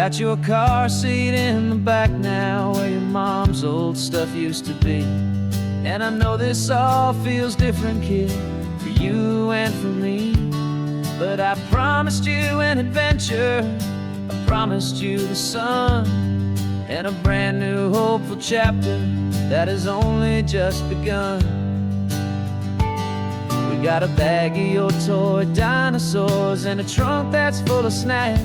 Got your car seat in the back now, where your mom's old stuff used to be. And I know this all feels different, kid, for you and for me. But I promised you an adventure, I promised you the sun, and a brand new hopeful chapter that has only just begun. We got a bag of your toy dinosaurs and a trunk that's full of snacks.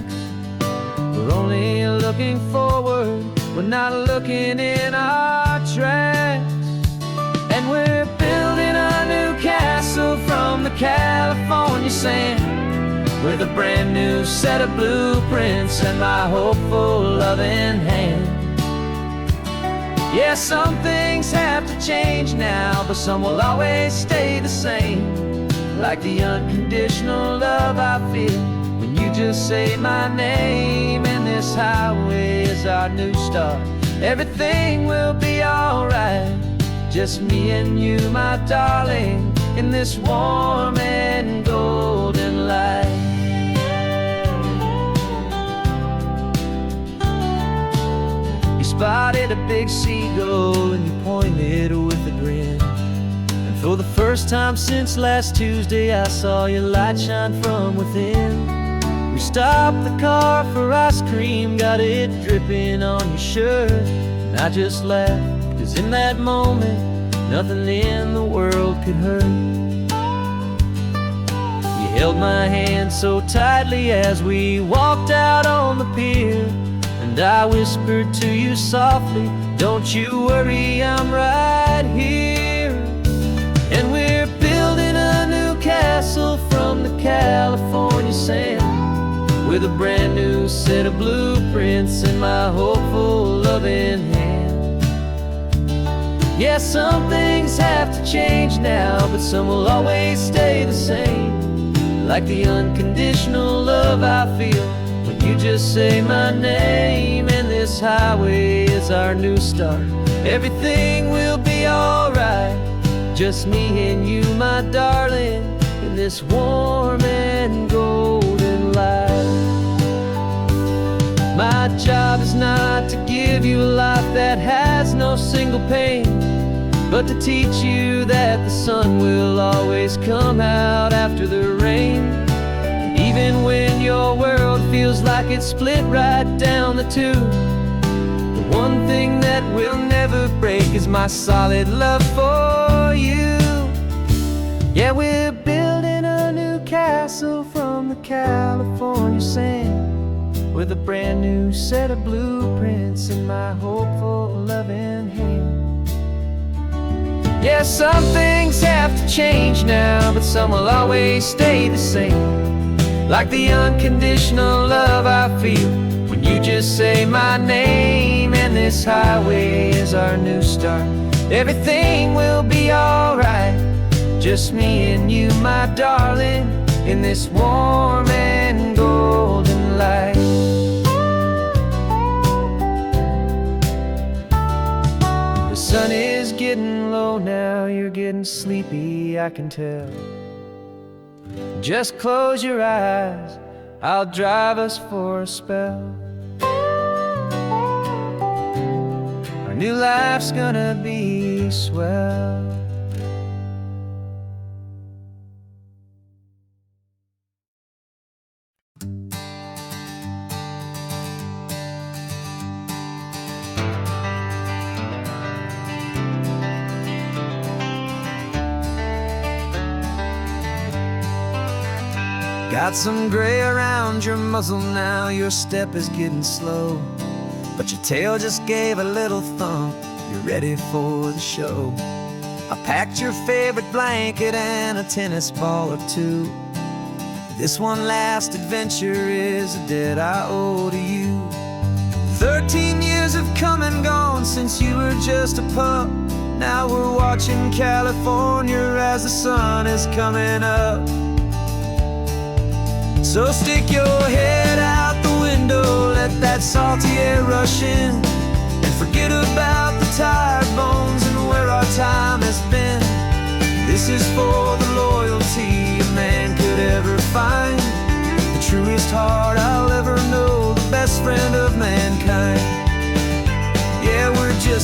We're only looking forward, we're not looking in our tracks. And we're building a new castle from the California sand, with a brand new set of blueprints and my hopeful loving hand. Yeah, some things have to change now, but some will always stay the same. Like the unconditional love I feel when you just say my name. And this highway is our new start, everything will be alright. Just me and you, my darling, in this warm and golden light. You spotted a big seagull and you pointed with a grin. And for the first time since last Tuesday, I saw your light shine from within. We stopped the car for ice cream, got it dripping on your shirt. And I just laughed, 'cause in that moment, nothing in the world could hurt. You held my hand so tightly as we walked out on the pier, and I whispered to you softly, don't you worry, I'm right here. And we're building a new castle from the California sand, with a brand new set of blueprints in my hopeful loving hand. Yeah, some things have to change now, but some will always stay the same. Like the unconditional love I feel when you just say my name. And this highway is our new start, everything will be alright. Just me and you, my darling, in this warm and golden light. My job is not to give you a life that has no single pain, but to teach you that the sun will always come out after the rain. And even when your world feels like it's split right down the two, the one thing that will never break is my solid love for you. Yeah, we're building a new castle from the California sand, with a brand new set of blueprints in my hopeful loving hand. Yeah, some things have to change now, but some will always stay the same. Like the unconditional love I feel when you just say my name. And this highway is our new start, everything will be alright. Just me and you, my darling, in this warm and golden light. The sun is getting low now, you're getting sleepy, I can tell. Just close your eyes, I'll drive us for a spell. Our new life's gonna be swell. Got some gray around your muzzle now, your step is getting slow, but your tail just gave a little thump, you're ready for the show. I packed your favorite blanket and a tennis ball or two. This one last adventure is a debt I owe to you. 13 years have come and gone since you were just a pup. Now we're watching California as the sun is coming up. So stick your head out the window, let that salty air rush in, and forget about the tired bones and where our time has been. This is for the loyalty a man could ever find, the truest heart I'll ever know, the best friend of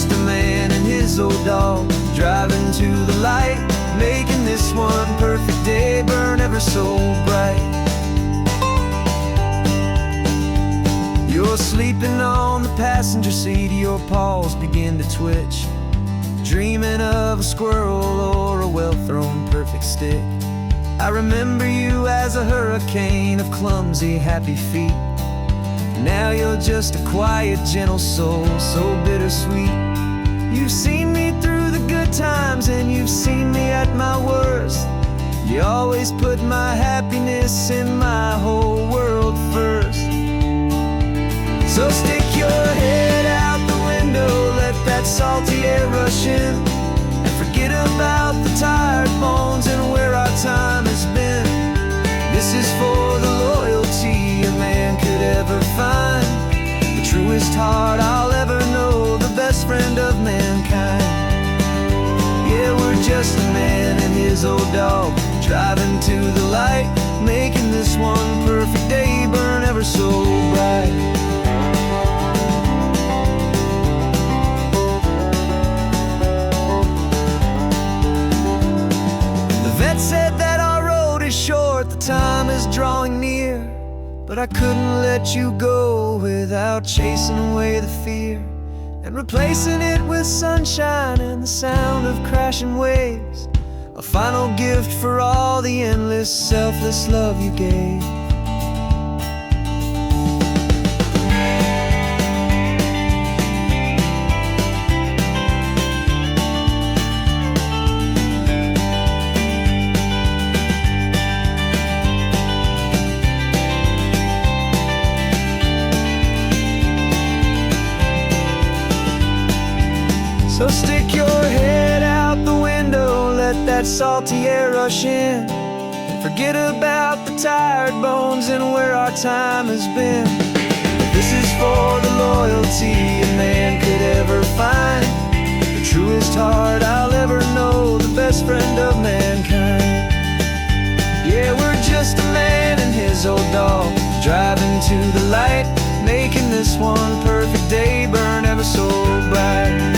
just a man and his old dog, driving to the light, making this one perfect day burn ever so bright. You're sleeping on the passenger seat, your paws begin to twitch, dreaming of a squirrel or a well-thrown perfect stick. I remember you as a hurricane of clumsy, happy feet. Now you're just a quiet, gentle soul, so bittersweet. You've seen me through the good times and you've seen me at my worst. You always put my happiness in my whole world first. So stick your head out the window, let that salty air rush in, and forget about the tired bones and where our time has been. This is for the loyalty a man could ever find, the truest heart I'll ever know, the best friend of mankind. Yeah, we're just a man and his old dog, driving to the light, making this one perfect day burn ever so bright. Said that our road is short, the time is drawing near, but I couldn't let you go without chasing away the fear and replacing it with sunshine and the sound of crashing waves, a final gift for all the endless, selfless love you gave. So stick your head out the window, let that salty air rush in, and forget about the tired bones and where our time has been. This is for the loyalty a man could ever find, the truest heart I'll ever know, the best friend of mankind. Yeah, we're just a man and his old dog, driving to the light, making this one perfect day burn ever so bright.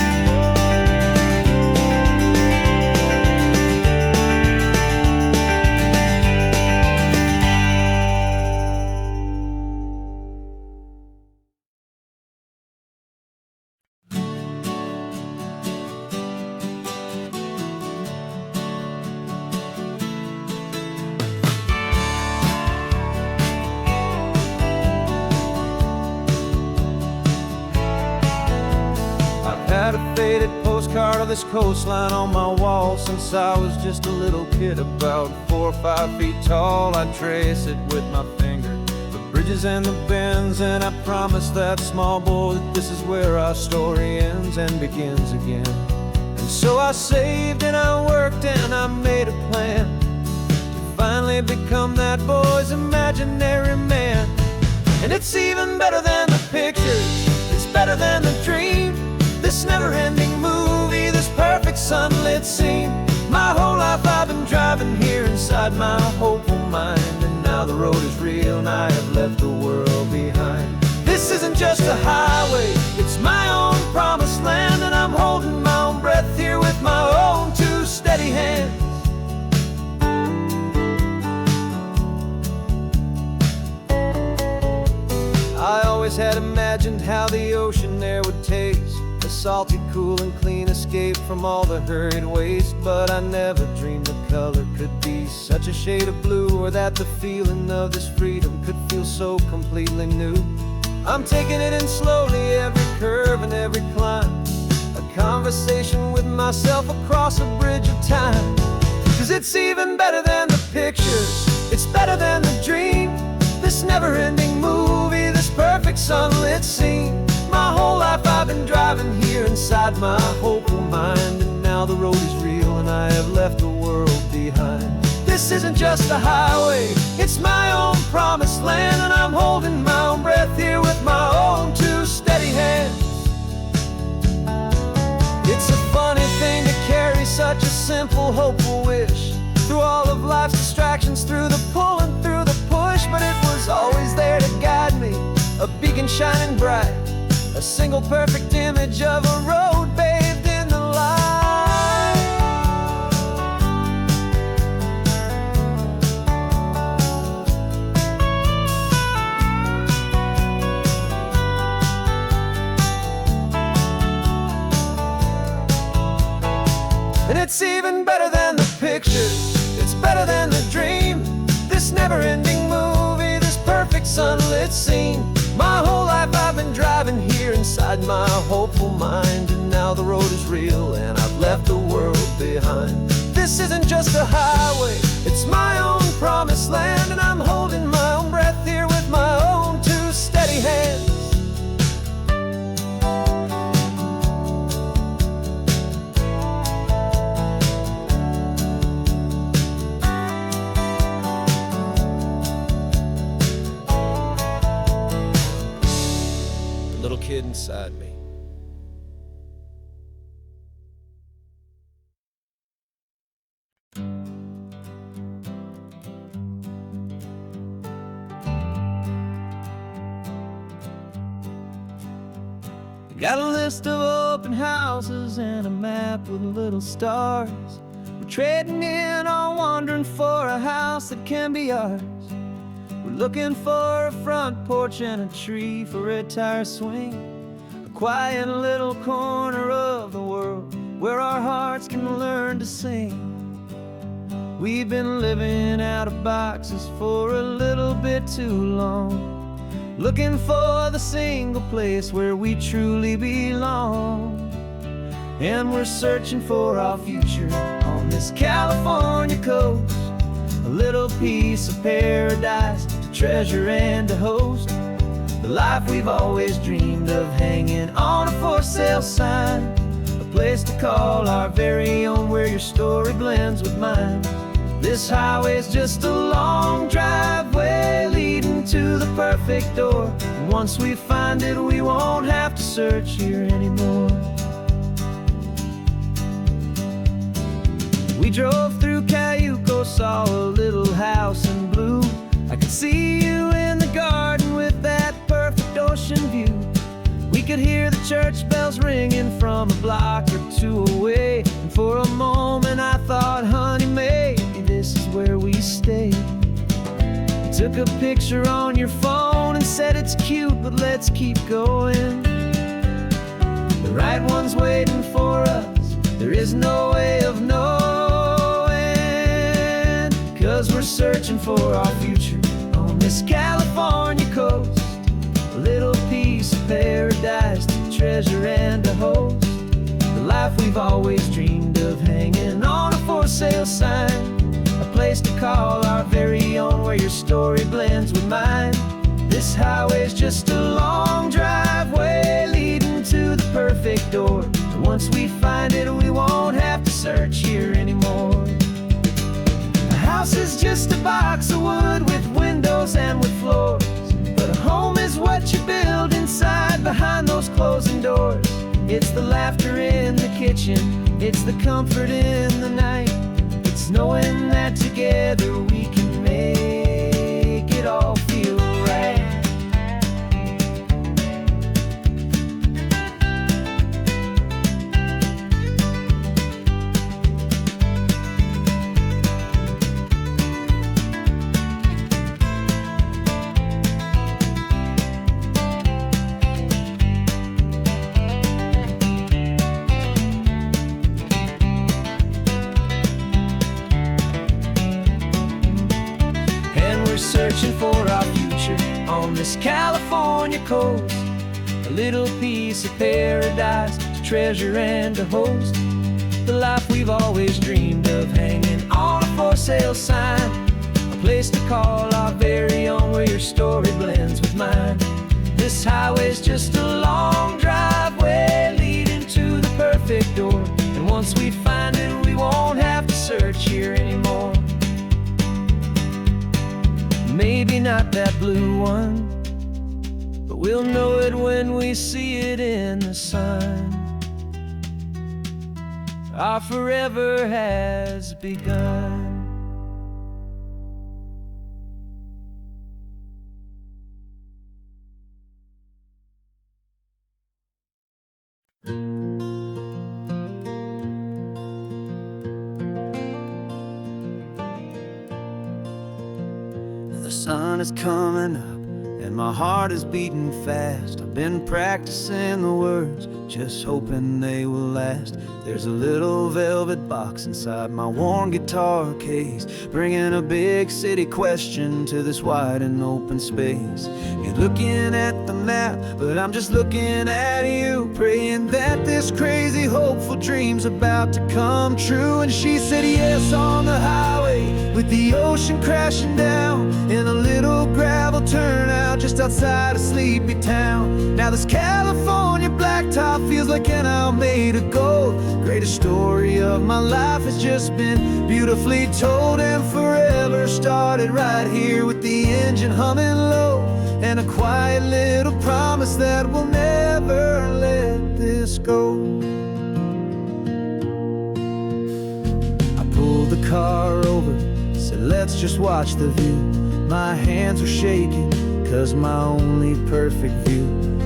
Had a faded postcard of this coastline on my wall since I was just a little kid, about 4 or 5 feet tall. I trace it with my finger, the bridges and the bends, and I promise that small boy that this is where our story ends and begins again. And so I saved and I worked and I made a plan to finally become that boy's imaginary man. And it's even better than the pictures, it's better than the dream, this never-ending movie, this perfect sunlit scene. My whole life I've been driving here inside my hopeful mind, and now the road is real and I have left the world behind. This isn't just a highway, it's my own promised land, and I'm holding my own breath here with my own 2 steady hands. I always had imagined how the ocean there would taste, a salty, cool and clean escape from all the hurried waste. But I never dreamed the color could be such a shade of blue, or that the feeling of this freedom could feel so completely new. I'm taking it in slowly, every curve and every climb, a conversation with myself across a bridge of time. 'Cause it's even better than the pictures, it's better than the dream, this never-ending movie, this perfect sunlit scene. My whole life I've been driving here inside my hopeful mind, and now the road is real and I have left the world behind. This isn't just a highway, it's my own promised land, and I'm holding my own breath here with my own 2 steady hands. It's a funny thing to carry such a simple, hopeful wish through all of life's distractions, through the pull and through the push, but it was always there to guide me, a beacon shining bright, a single perfect image of a road And it's even better than the picture, it's better than the dream. This never-ending movie, this perfect sunlit scene. My whole life I've been driving here inside my hopeful mind, and now the road is real and I've left the world behind. This isn't just a highway, it's my own promised land, and I'm holding my own breath here with my own two steady hands. The little kid inside me. Got a list of open houses and a map with little stars. We're trading in or wandering for a house that can be ours. We're looking for a front porch and a tree for a tire swing, a quiet little corner of the world where our hearts can learn to sing. We've been living out of boxes for a little bit too long, looking for the single place where we truly belong. And we're searching for our future on this California coast, a little piece of paradise to treasure and to host, the life we've always dreamed of, hanging on a for sale sign, a place to call our very own where your story blends with mine. This highway's just a long driveway leading to the perfect door, and once we find it we won't have to search here anymore. We drove through Cayuco, saw a little house in blue. I could see you in the garden with that perfect ocean view. We could hear the church bells ringing from a block or two away, and for a moment I thought, honey, maybe this is where we stay. You took a picture on your phone and said it's cute, but let's keep going. The right one's waiting for us, there is no way of knowing, 'cause we're searching for our future on this California coast, a little piece of paradise to treasure and to host, the life we've always dreamed of, hanging on a for sale sign, a place to call our very own where your story blends with mine. This highway's just a long driveway leading to the perfect door, and once we find it we won't have to search here anymore. A house is just a box of wood with windows and with floors, but a home is what you build inside behind those closing doors. It's the laughter in the kitchen, it's the comfort in the night, it's knowing that together we can make it all feel right. Searching for our future on this California coast, a little piece of paradise to treasure and to host, the life we've always dreamed of, hanging on a for sale sign, a place to call our very own where your story blends with mine. This highway's just a long driveway leading to the perfect door, and once we find it we won't have to search here anymore. Maybe not that blue one, but we'll know it when we see it in the sun. Our forever has begun. The sun is coming up and my heart is beating fast. I've been practicing the words just hoping they will last. There's a little velvet box inside my worn guitar case, bringing a big city question to this wide and open space. You're looking at the map, but I'm just looking at you, praying that this crazy hopeful dream's about to come true. And she said yes on the highway, with the ocean crashing down, in a little gravel turnout just outside of Sleepy Town. Now this California blacktop feels like an isle made of gold. Greatest story of my life has just been beautifully told, and forever started right here with the engine humming low, and a quiet little promise that we'll never let this go. I pulled the car over, said let's just watch the view. My hands were shaking, cause my only perfect view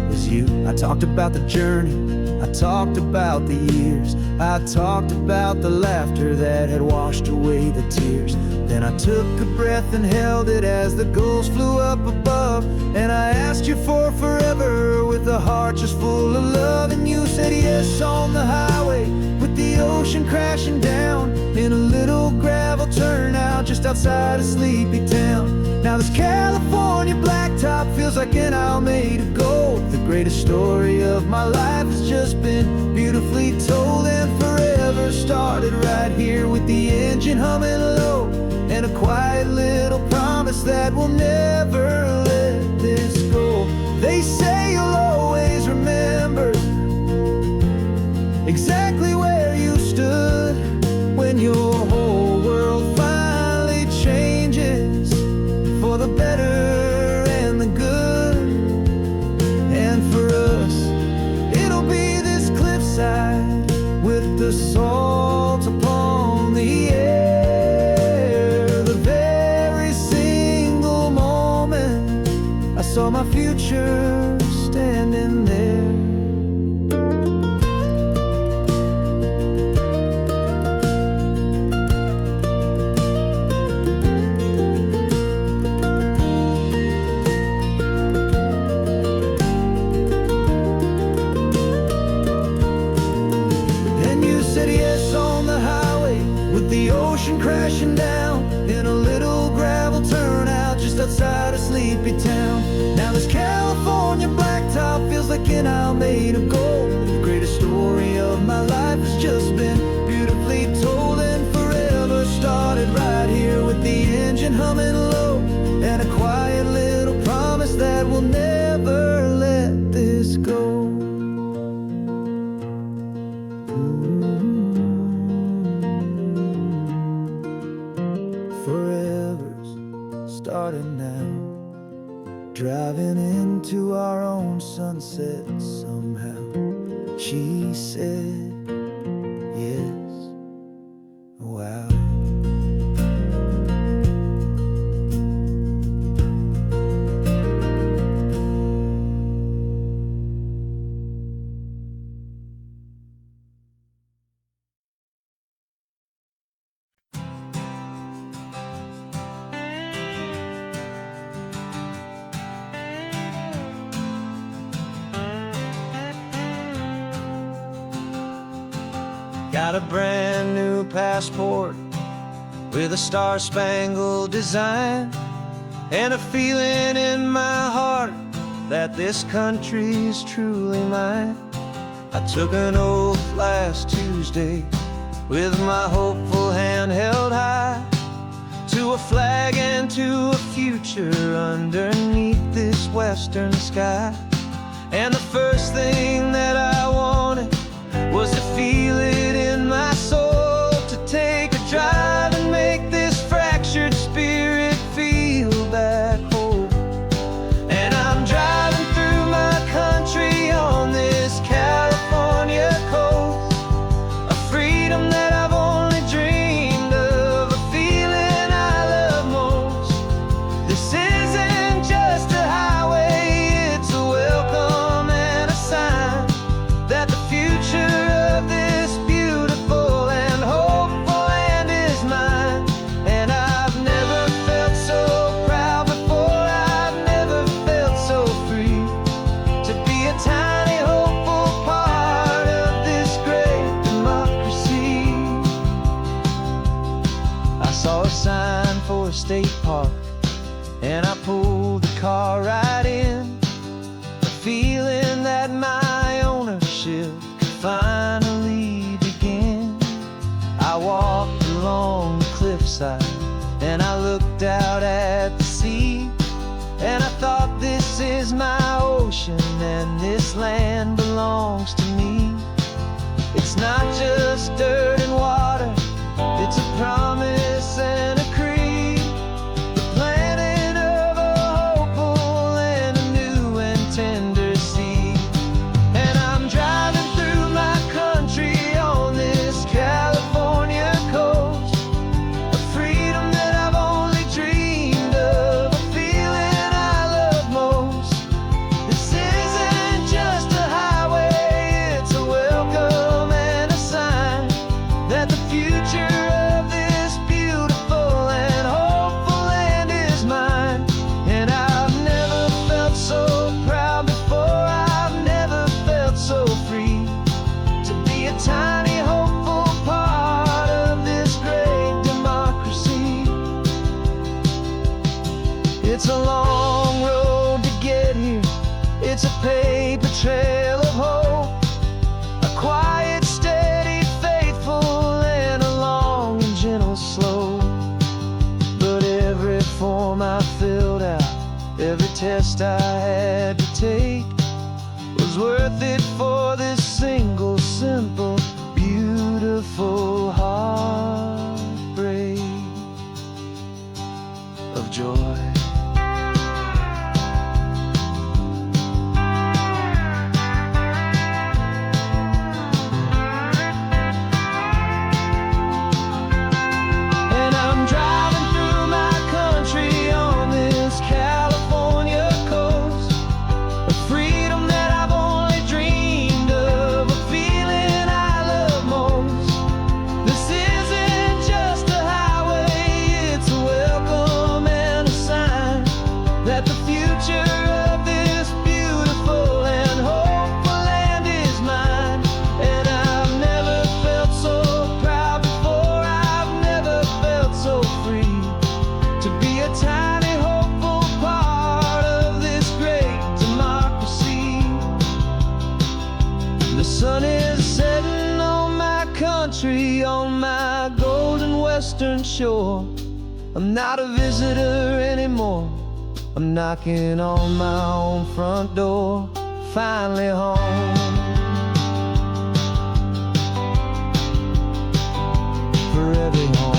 was you. I talked about the journey, I talked about the years, I talked about the laughter that had washed away the tears. Then I took a breath and held it as the gulls flew up above, and I asked you for forever with a heart just full of love. And you said yes on the highway, with the ocean crashing down, in a little gravel turnout just outside of Sleepy Town. Now this California blacktop feels like an isle made of gold. The greatest story of my life has just been beautifully told, and forever started right here with the engine humming low, and a quiet little promise that we'll never let this go. They say you'll always remember exactly where you stood when your whole world finally changes for the better and the good. And for us, it'll be this cliffside with the salt upon the air. The very single moment I saw my future standing there. The ocean crashing down, in a little gravel turnout just outside of Sleepy Town. Now this California blacktop feels like an isle made of gold. The greatest story of my life has just been beautifully told, and forever started right here with the engine humming low, and a quiet little promise that we'll never let this go. Starting now, driving into our own sunset somehow. She said yes, wow. Got a brand new passport with a star-spangled design, and a feeling in my heart that this country's truly mine. I took an oath last Tuesday with my hopeful hand held high, to a flag and to a future underneath this western sky. And the first thing that I wanted was to feel it in my soul, to take a drive and make this fractured spirit feel back home. And I'm driving through my country on this California coast, a freedom that I've only dreamed of, a feeling I love most. This isn't just a highway, it's a welcome and a sign that the future of this beautiful and I pulled the car right in, feeling that my ownership could finally begin. I walked along the cliffside and I looked out at the sea, and I thought, this is my ocean and this land belongs to me. It's not just dirt and water, it's a promise and a creed, the planting of a hopeful and a new and tender seed. And I'm driving through my country on this California coast, a freedom that I've only dreamed of, a feeling I love most. This isn't just a highway, it's a welcome and a sign that the future of this beautiful and hopeful land is mine. And I've never felt so proud before, I've never felt so free to be a tiny hopeful part of this great democracy. It's a long road to get here, it's a paper trail of hope, a quiet, steady, faithful, and a long and gentle slope. But every form I filled out, every test I had to take, was worth it for this single, simple, beautiful heartbreak of joy. And I'm driving through my country on this California coast, a freedom that I've only dreamed of, a feeling I love most. This isn't just a highway, it's a welcome and a sign that the future of this beautiful and hopeful land is mine. And I've never felt so proud before, I've never felt so free to be a tiny hopeful part of this great democracy. The sun is setting on my country, on my golden western shore. I'm not a visitor anymore, I'm knocking on my own front door, finally home. For every home.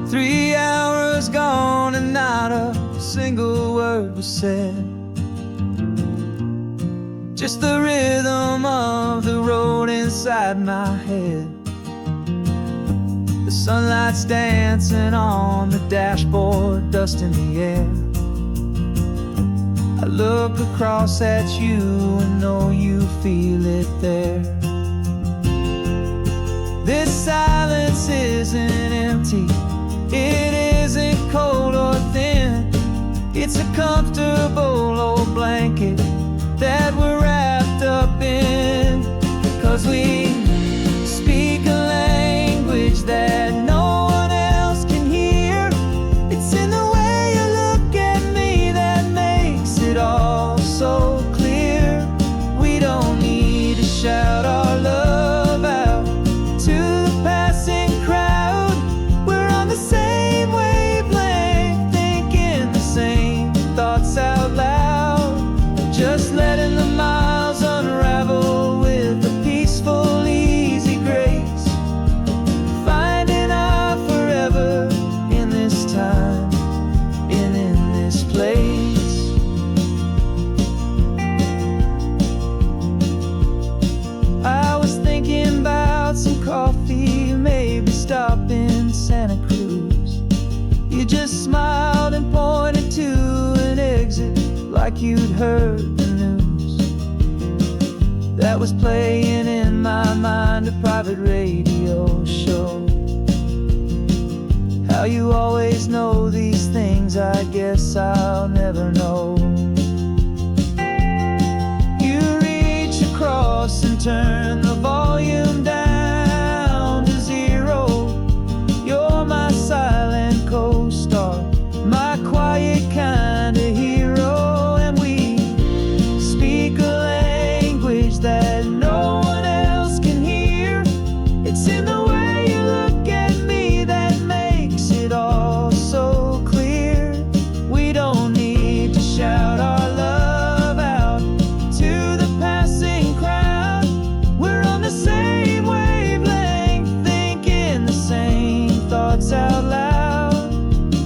Three hours gone and not a single word was said, just the rhythm of the road inside my head. The sunlight's dancing on the dashboard, dust in the air. I look across at you and know you feel it there. This silence isn't empty, it isn't cold or thin, it's a comfortable old blanket that we're wrapped up in. 'Cause we speak a language that no one else can hear. It's in the way you look at me that makes it all so clear. We don't need to shout our love out to the passing crowd. We're on the same wavelength, thinking the same thoughts out loud. Just letting the miles unravel with a peaceful, easy grace. Finding our forever in this time and in this place. I was thinking about some coffee, maybe stop in Santa Cruz. You just smiled and pointed to like you'd heard the news that was playing in my mind, a private radio show. How you always know these things, I guess I'll never know. You reach across and turn the volume down to zero. You're my silent co-star, my quiet kind of hero. And we speak a language that no one else can hear. It's in the way you look at me that makes it all so clear. We don't need to shout our love out to the passing crowd. We're on the same wavelength, thinking the same thoughts out loud.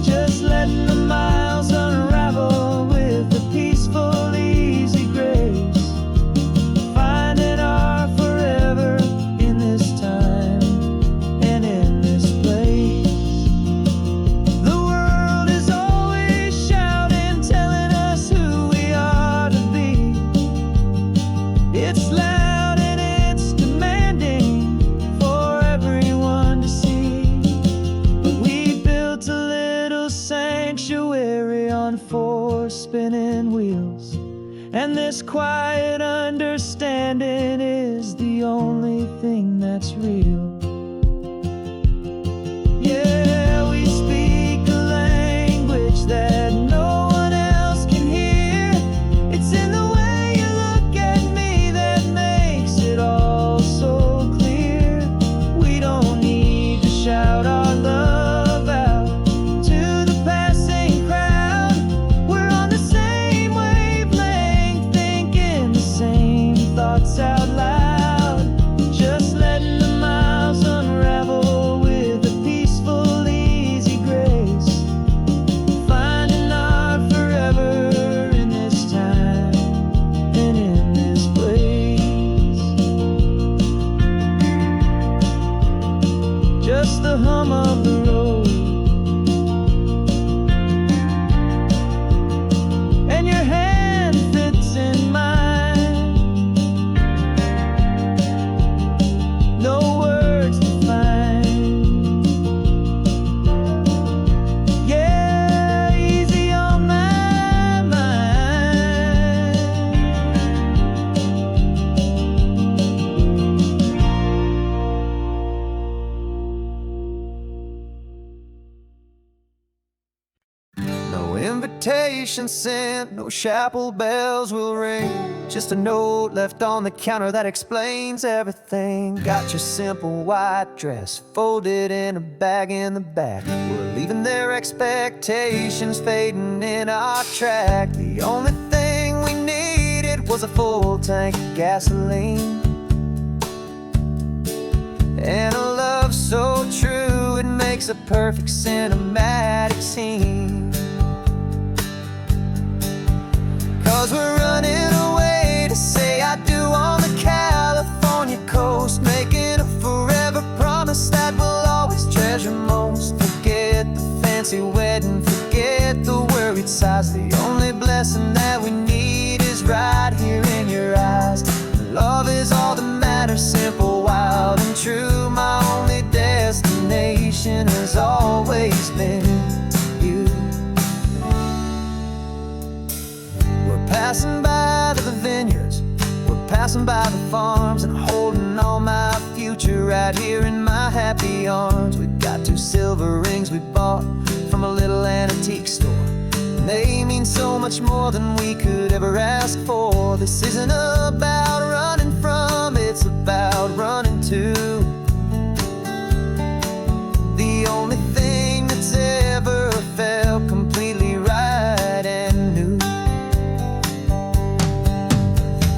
Just letting the miles unravel with a peaceful, easy grace. Finding our forever in this time and in this place. The world is always shouting, telling us who we are to be. It's loud and it's demanding for everyone to see. But we built a little sanctuary on four spinning wheels, and this quiet understanding is the only thing that's real. Yeah, we speak a language that no one else can hear. It's in the way you look at me that makes it all so clear. We don't need to shout our love out to the passing crowd. We're on the same wavelength, thinking the same thoughts out loud. Just letting the miles unravel with a peaceful, easy grace. Finding our forever in this time and in this place. Just the hum of the road and your hand fits in mine. No words to find. Yeah, easy on my mind. No invitation sent, no chapel bells will ring. Just a note left on the counter that explains everything. Got your simple white dress folded in a bag in the back. We're leaving their expectations fading in our track. The only thing we needed was a full tank of gasoline and a love so true it makes a perfect cinematic scene. 'Cause we're running away to say I do on the California coast, making a forever promise that we'll always treasure most. Forget the fancy wedding, forget the worried sighs. The only blessing that we need is right here in your eyes. Love is all that matters, simple, wild, and true. My only destination has always been you. We're passing by the vineyards, we're passing by the farms, and holding all my future right here in my happy arms. We've got 2 silver rings we bought from a little antique store, and they mean so much more than we could ever ask for. This isn't about running from, it's about running to. The only thing that's ever felt completely right and new.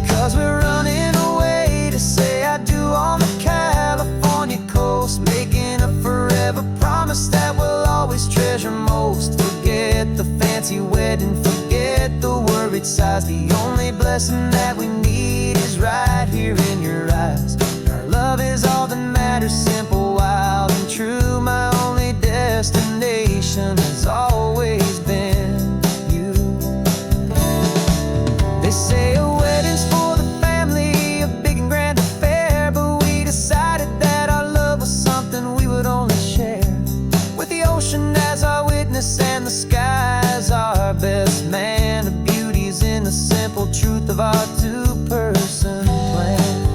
'Cause we're running away to say I do on the California coast, making a forever promise that we'll always treasure most. Forget the fancy wedding, forget the worried sighs. The only blessing that we need is right here in your eyes. Our love is all that matters, simple, wild, and true. My only destination has always been you. something we would only share, with the ocean as our witness and the sky as our best man. The beauty's in the simple truth of our two-person plan.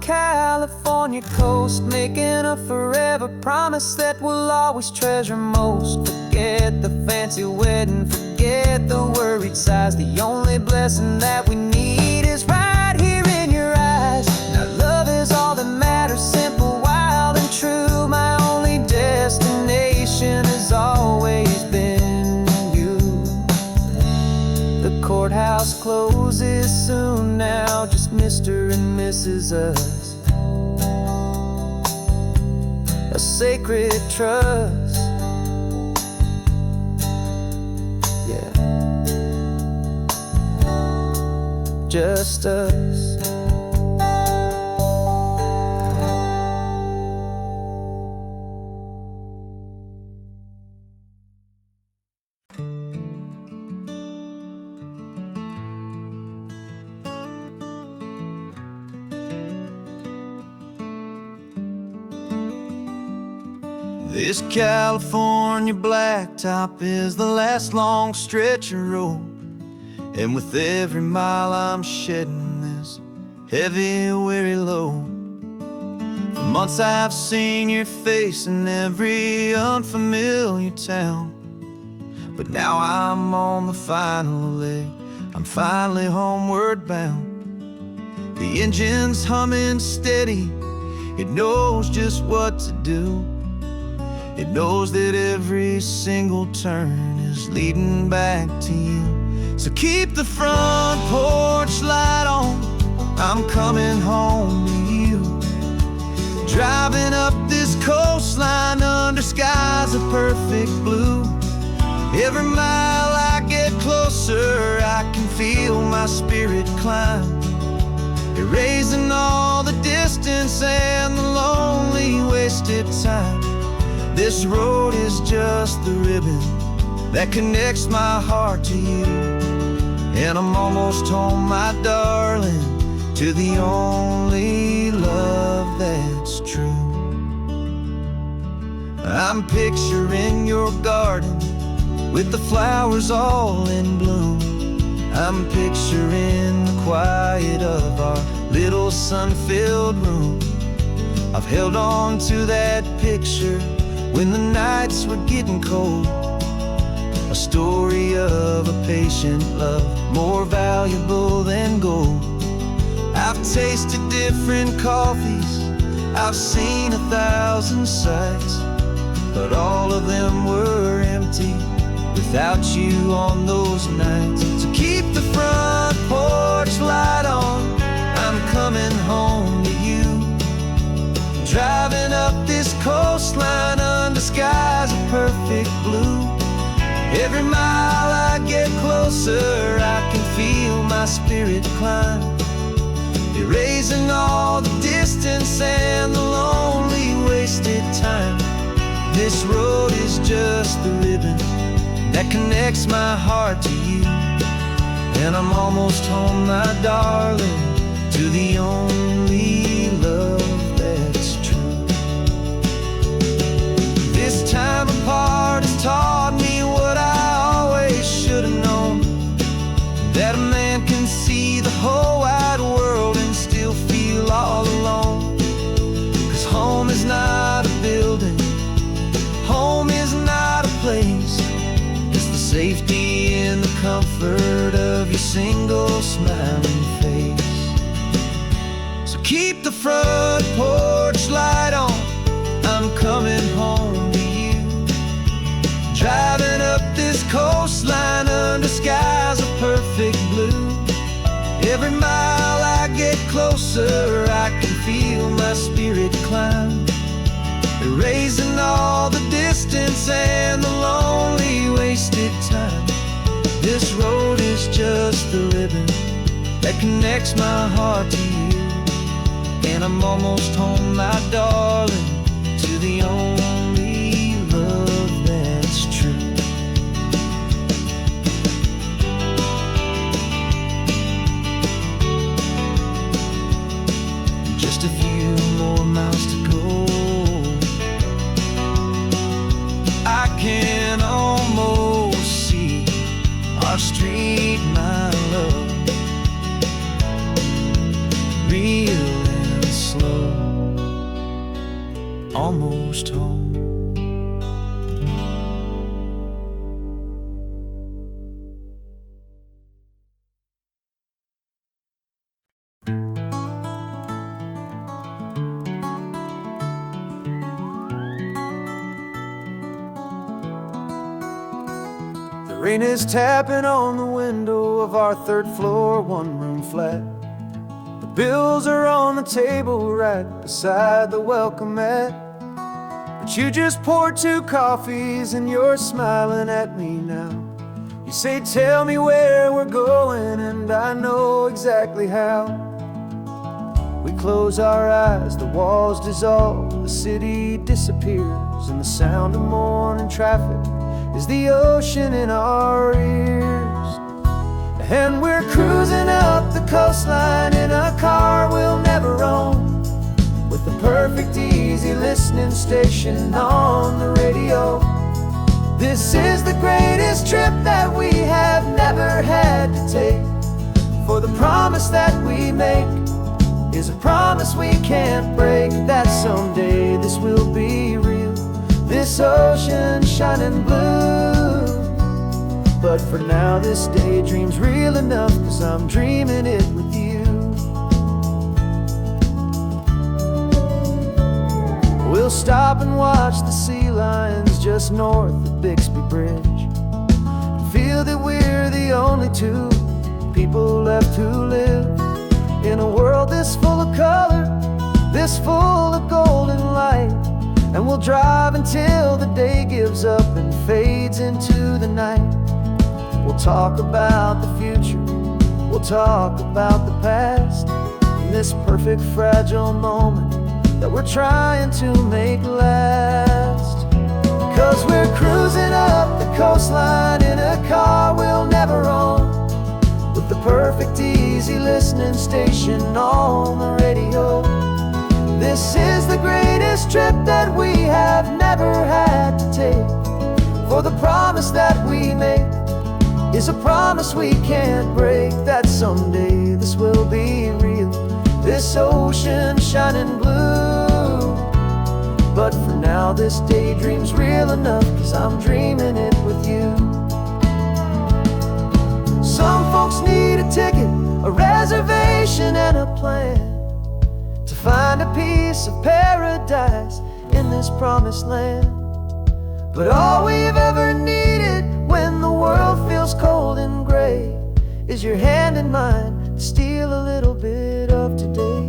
California coast, making a forever promise that we'll always treasure most. Forget the fancy wedding, forget the worried sighs. The only blessing that we need is right here in your eyes. Now love is all that matters, simple, wild and true. My only destination has always been you. The courthouse closes soon now, just Mr. and Mrs. Us. A sacred trust, yeah, just us. This California blacktop is the last long stretch of road, and with every mile I'm shedding this heavy, weary load. For months I've seen your face in every unfamiliar town, but now I'm on the final leg, I'm finally homeward bound. The engine's humming steady, it knows just what to do. It knows that every single turn is leading back to you. So keep the front porch light on, I'm coming home to you. Driving up this coastline under skies of perfect blue. Every mile I get closer, I can feel my spirit climb, erasing all the distance and the lonely wasted time. This road is just the ribbon that connects my heart to you, and I'm almost home, my darling, to the only love that's true. I'm picturing your garden with the flowers all in bloom. I'm picturing the quiet of our little sun-filled room. I've held on to that picture when the nights were getting cold, a story of a patient love, more valuable than gold. I've tasted different coffees, I've seen 1,000 sights, but all of them were empty without you on those nights. So keep the front porch light on, I'm coming home to you. Driving up this coastline under skies of perfect blue. Every mile I get closer, I can feel my spirit climb, erasing all the distance and the lonely wasted time. This road is just the ribbon that connects my heart to you, and I'm almost home, my darling, to the only love that's true. This time apart has taught me what I always should have known, that a man can see the whole wide world and still feel all alone. 'Cause home is not a building, home is not a place, it's the safety and the comfort of your single smiling face. So keep the front porch light on, I'm coming home to you. Driving up this coastline under skies of perfect blue. Every mile I get closer, I can feel my spirit climb, erasing all the distance and the lonely wasted time. This road is just the ribbon that connects my heart to you, and And I'm almost home, my darling, to the only love that's true. Just a few more miles to go. I can almost see our street, my love, real and slow, almost home. The rain is tapping on the window of our third floor, one-room flat. The bills are on the table right beside the welcome mat. But you just poured 2 coffees and you're smiling at me now. You say, tell me where we're going, and I know exactly how. We close our eyes, the walls dissolve, the city disappears, and the sound of morning traffic is the ocean in our ears. And we're cruising up the coastline in a car we'll never own, with the perfect easy listening station on the radio. This is the greatest trip that we have never had to take, for the promise that we make is a promise we can't break, that someday this will be real, this ocean shining blue. But for now this daydream's real enough, 'cause I'm dreaming it with you. We'll stop and watch the sea lions just north of Bixby Bridge, feel that we're the only 2 people left who live in a world this full of color, this full of golden light. And we'll drive until the day gives up and fades into the night. We'll talk about the future, we'll talk about the past, in this perfect fragile moment that we're trying to make last. 'Cause we're cruising up the coastline in a car we'll never own, with the perfect easy listening station on the radio. This is the greatest trip that we have never had to take, for the promise that we make is a promise we can't break, that someday this will be real, this ocean shining blue. But for now this daydream's real enough, 'cause I'm dreaming it with you. Some folks need a ticket, a reservation and a plan to find a piece of paradise in this promised land. But all we've ever needed when the world feels cold and gray is your hand in mine to steal a little bit of today.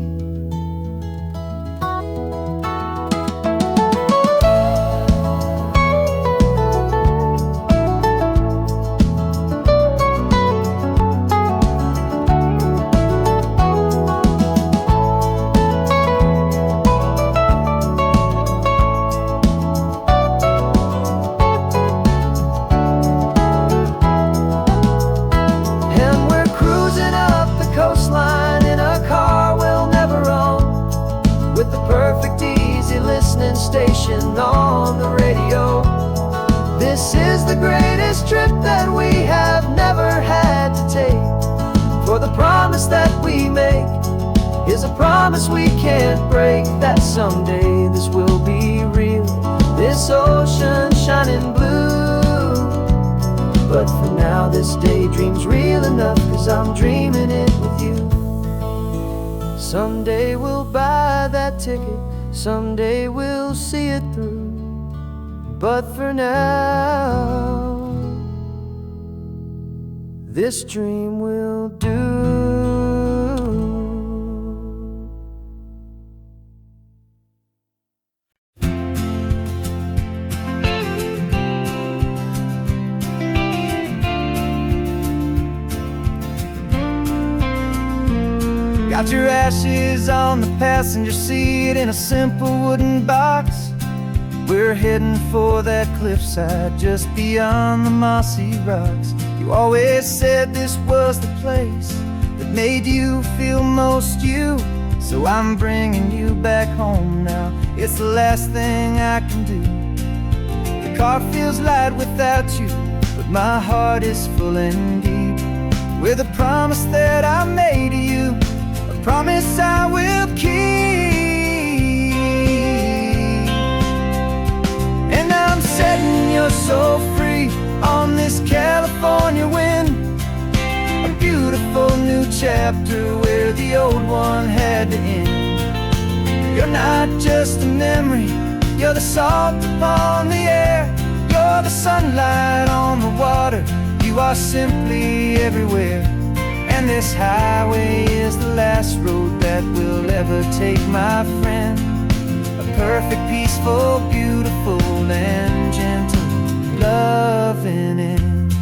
Station on the radio. This is the greatest trip that we have never had to take, for the promise that we make is a promise we can't break, that someday this will be real, this ocean shining blue. But for now this daydream's real enough, 'cause I'm dreaming it with you. Someday we'll buy that ticket, someday we'll see it through. But for now, this dream will do. Out your ashes on the passenger seat in a simple wooden box. We're heading for that cliffside just beyond the mossy rocks. You always said this was the place that made you feel most you. So I'm bringing you back home now. It's the last thing I can do. The car feels light without you, but my heart is full and deep with a promise that I made to you, a promise I will keep. And I'm setting your soul free on this California wind, a beautiful new chapter where the old one had to end. You're not just a memory, you're the salt upon the air, you're the sunlight on the water, you are simply everywhere. And this highway is the last road that we'll ever take, my friend. A perfect, peaceful, beautiful, and gentle, loving end.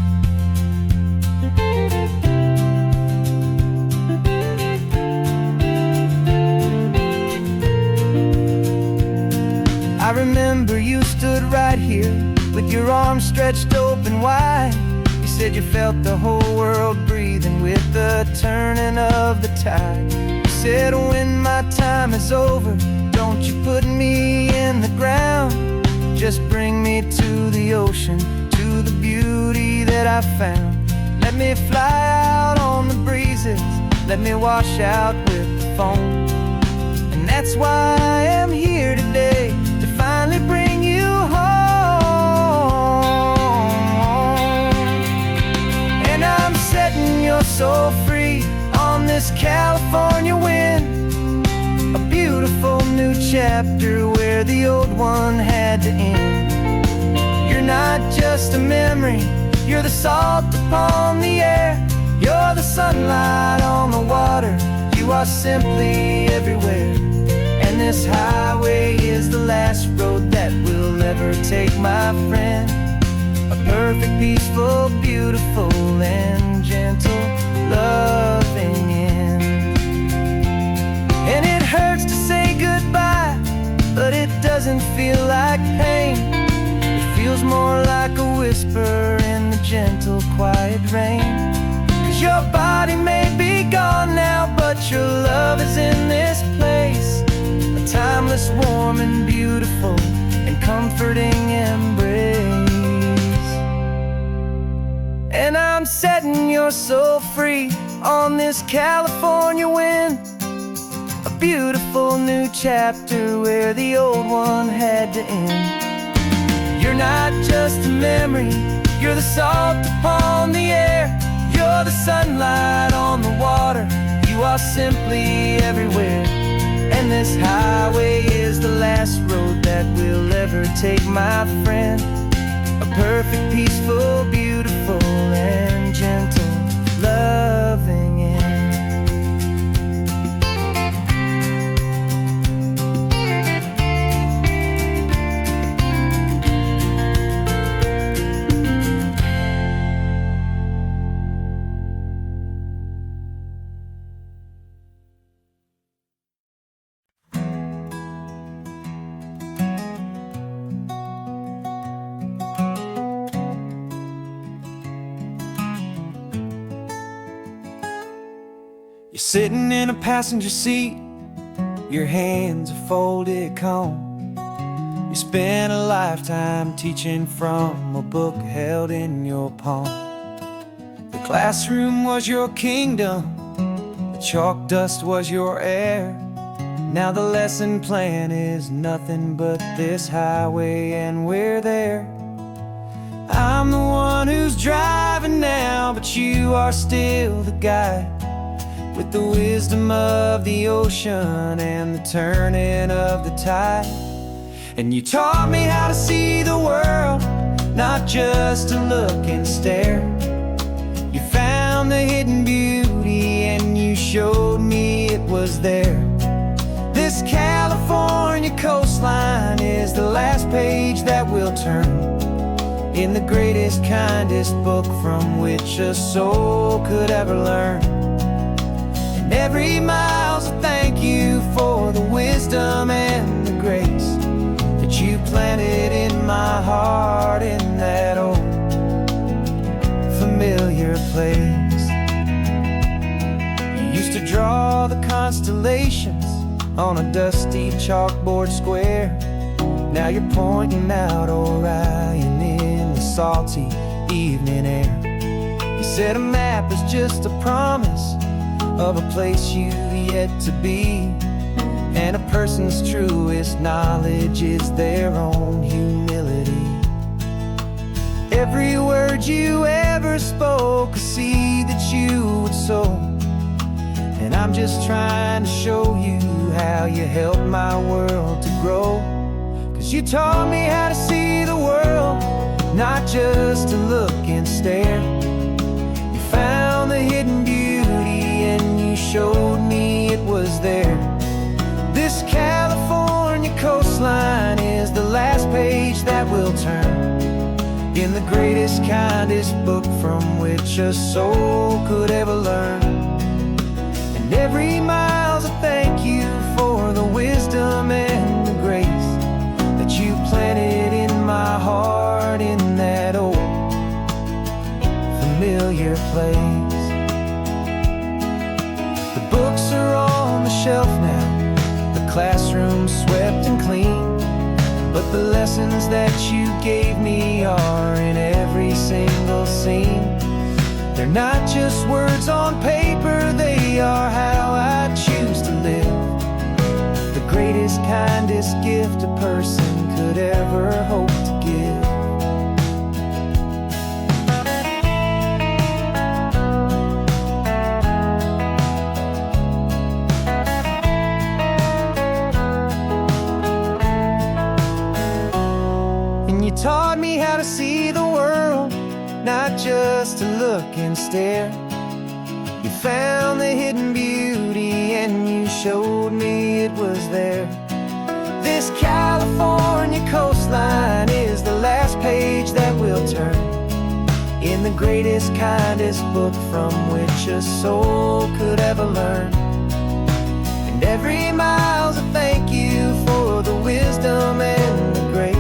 I remember you stood right here with your arms stretched open wide. You said you felt the whole world breathing with the turning of the tide. You said when my time is over, don't you put me in the ground, just bring me to the ocean, to the beauty that I found. Let me fly out on the breezes, let me wash out with the foam. And that's why I am here today, to finally bring you home. And I'm setting your soul free on this California wind, a beautiful new chapter where the old one had to end. You're not just a memory, you're the salt upon the air, you're the sunlight on the water, you are simply everywhere. And this highway is the last road that we'll ever take, my friend. A perfect, peaceful, beautiful, and gentle, loving end. And it hurts to say goodbye, but it doesn't feel like pain. It feels more like a whisper in the gentle, quiet rain. 'Cause your body may be gone now, but your love is in this place, a timeless, warm, and beautiful, and comforting embrace. And I'm setting your soul free on this California wind, a beautiful new chapter where the old one had to end. You're not just a memory, you're the salt upon the air, you're the sunlight on the water, you are simply everywhere. And this highway is the last road that we'll ever take, my friend. A perfect, peaceful, beautiful, and gentle, loving end. You're sitting in a passenger seat, your hands are folded calm. You spent a lifetime teaching from a book held in your palm. The classroom was your kingdom, the chalk dust was your air. Now the lesson plan is nothing but this highway, and we're there. I'm the one who's driving now, but you are still the guide, with the wisdom of the ocean and the turning of the tide. And you taught me how to see the world, not just to look and stare. You found the hidden beauty and you showed me it was there. This California coastline is the last page that we'll turn in the greatest, kindest book from which a soul could ever learn. Every mile's a thank you for the wisdom and the grace that you planted in my heart in that old familiar place. You used to draw the constellations on a dusty chalkboard square. Now you're pointing out Orion in the salty evening air. You said a map is just a promise of a place you've yet to be, and a person's truest knowledge is their own humility. Every word you ever spoke, a seed that you would sow, and I'm just trying to show you how you helped my world to grow. 'Cause you taught me how to see the world, not just to look and stare. You found the hidden beauty and you showed me it was there. This California coastline is the last page that we'll turn in the greatest, kindest book from which a soul could ever learn. And every mile's a thank you for the wisdom and the grace that you planted in my heart in that old familiar place. The books are on the shelf now, the classroom swept and clean, but the lessons that you gave me are in every single scene. They're not just words on paper, they are how I choose to live. The greatest, kindest gift a person could ever hope to give. You taught me how to see the world, not just to look and stare. You found the hidden beauty and you showed me it was there. This California coastline is the last page that we'll turn in the greatest, kindest book from which a soul could ever learn. And every mile's a thank you for the wisdom and the grace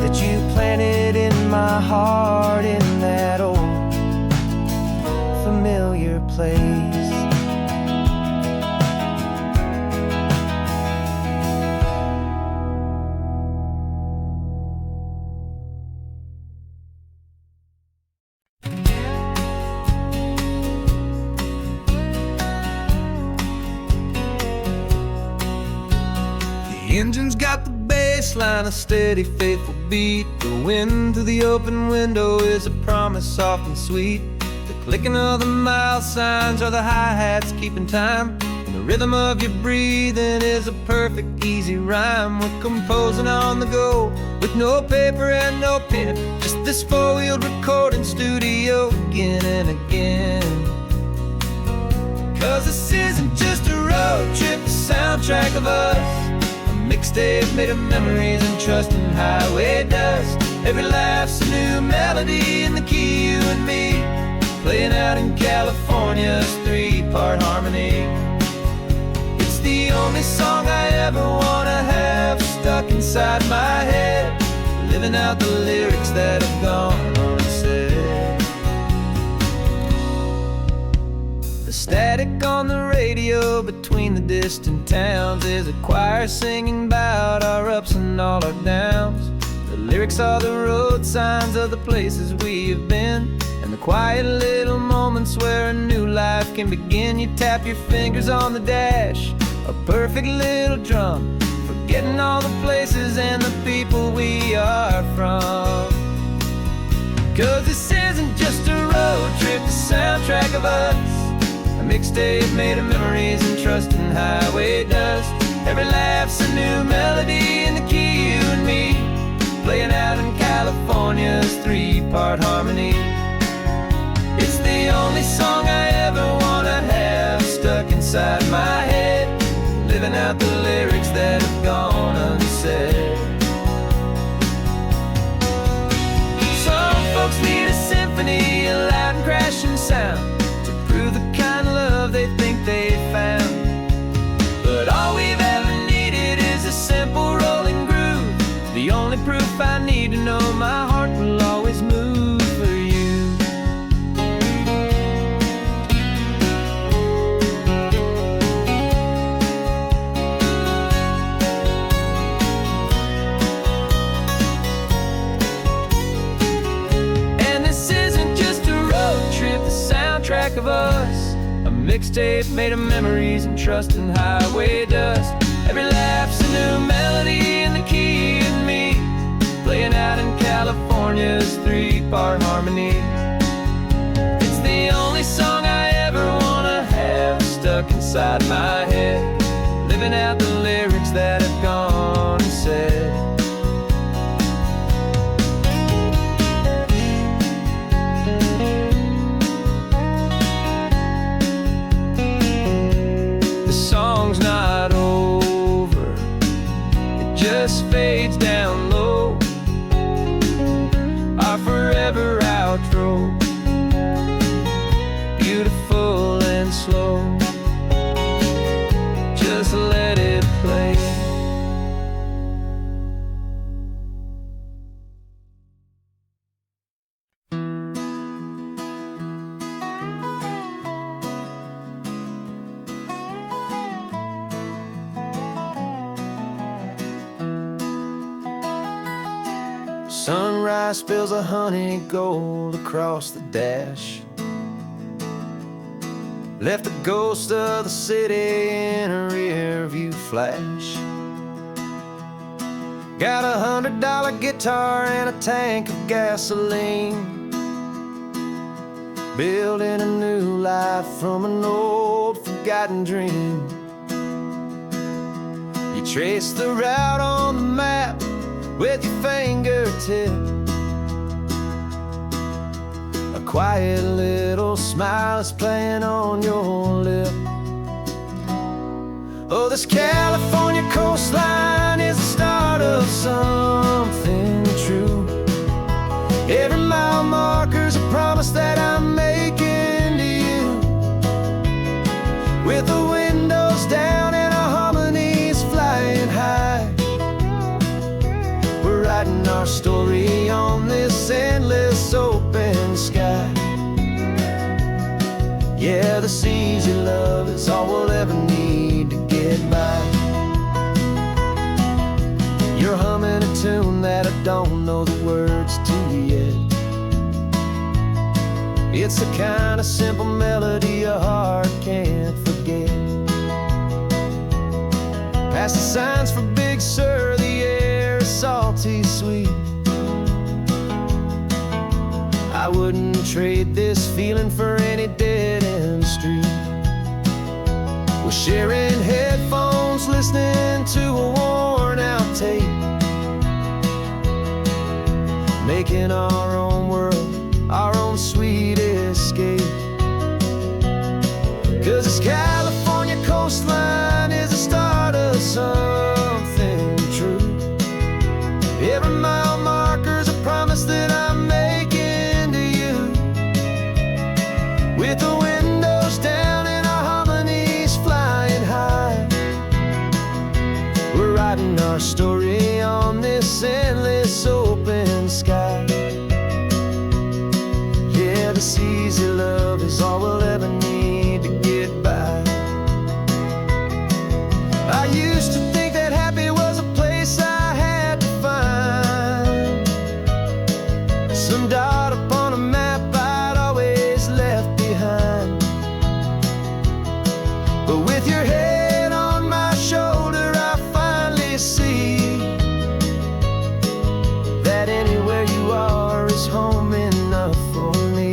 that you planted in my heart in that old familiar place. The engine's got the baseline, a steady, faithful beat. The wind through the open window is a promise soft and sweet. The clicking of the mile signs are the hi-hats keeping time, and the rhythm of your breathing is a perfect, easy rhyme. We're composing on the go with no paper and no pen, just this four-wheeled recording studio again and again. 'Cause this isn't just a road trip, the soundtrack of us, mixtape made of memories and trust in highway dust. Every laugh's a new melody in the key, you and me, playing out in California's three-part harmony. It's the only song I ever wanna have stuck inside my head, living out the lyrics that have gone unsaid. The static on the radio between the distant towns is a choir singing about our ups and all our downs. The lyrics are the road signs of the places we have been, and the quiet little moments where a new life can begin. You tap your fingers on the dash, a perfect little drum, forgetting all the places and the people we are from. 'Cause this isn't just a road trip, the soundtrack of us, a mixtape made of memories and trust in highway dust. Every laugh's a new melody in the key, you and me, playing out in California's three-part harmony. It's the only song I ever wanna have stuck inside my head, living out the lyrics that have gone unsaid. Some folks need a symphony, a loud and crashing sound, to prove the kind of love they think they know my heart will always move for you. And this isn't just a road trip, the soundtrack of us, a mixtape made of memories and trust and highway dust. Every laugh's a new melody in the key and me, playing out in California's 3-part harmony. It's the only song I ever wanna have stuck inside my head, living out the lyrics that have gone and said. The song's not over, it just fades down low, our forever outro, beautiful and slow. Just let it play. Sunrise spills a honey gold across the dash, left the ghost of the city in a rear view flash. Got a $100 guitar and a tank of gasoline, building a new life from an old forgotten dream. You trace the route on the map with your fingertip, a quiet little smile is playing on your lip. Oh, this California coastline is the start of something true. Every mile marker's a promise that I'm making to you, with the windows down and our harmonies flying high. We're writing our story on this endless open sky. Yeah, this easy love is all we'll ever need to get by. You're humming a tune that I don't know the words to yet. It's the kind of simple melody a heart can't forget. Past the signs for Big Sur, the air is salty sweet. I wouldn't trade this feeling for any dead-end street. We're sharing headphones, listening to a worn-out tape, making our own world, our own sweet escape. 'Cause this California coastline is the start of something true. Every mile marker's a promise that I'm making to you, with the windows down and our harmonies flying high. We're writing our story on this endless open sky. Yeah, this easy love is all we'll ever need to get by. I used to think that happy was a place I had to find, some dot upon a map I'd always left behind. But with your head on my shoulder, I finally see that anywhere you are is home enough for me.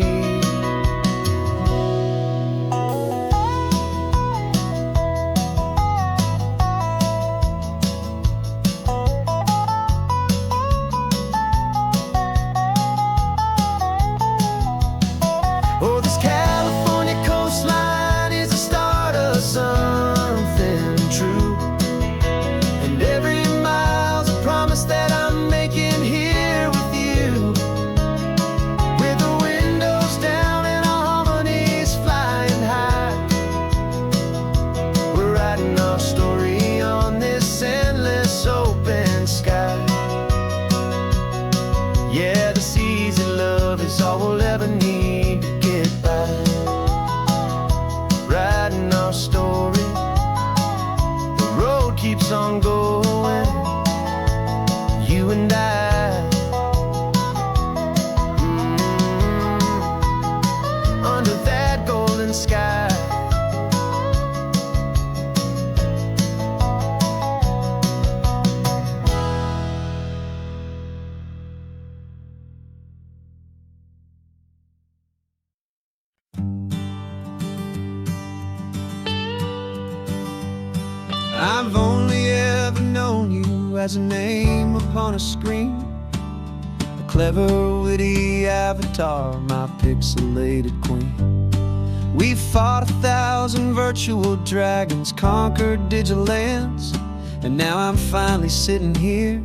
as a name upon a screen, a clever, witty avatar, my pixelated queen. We fought 1,000 virtual dragons, conquered digital lands, and now I'm finally sitting here,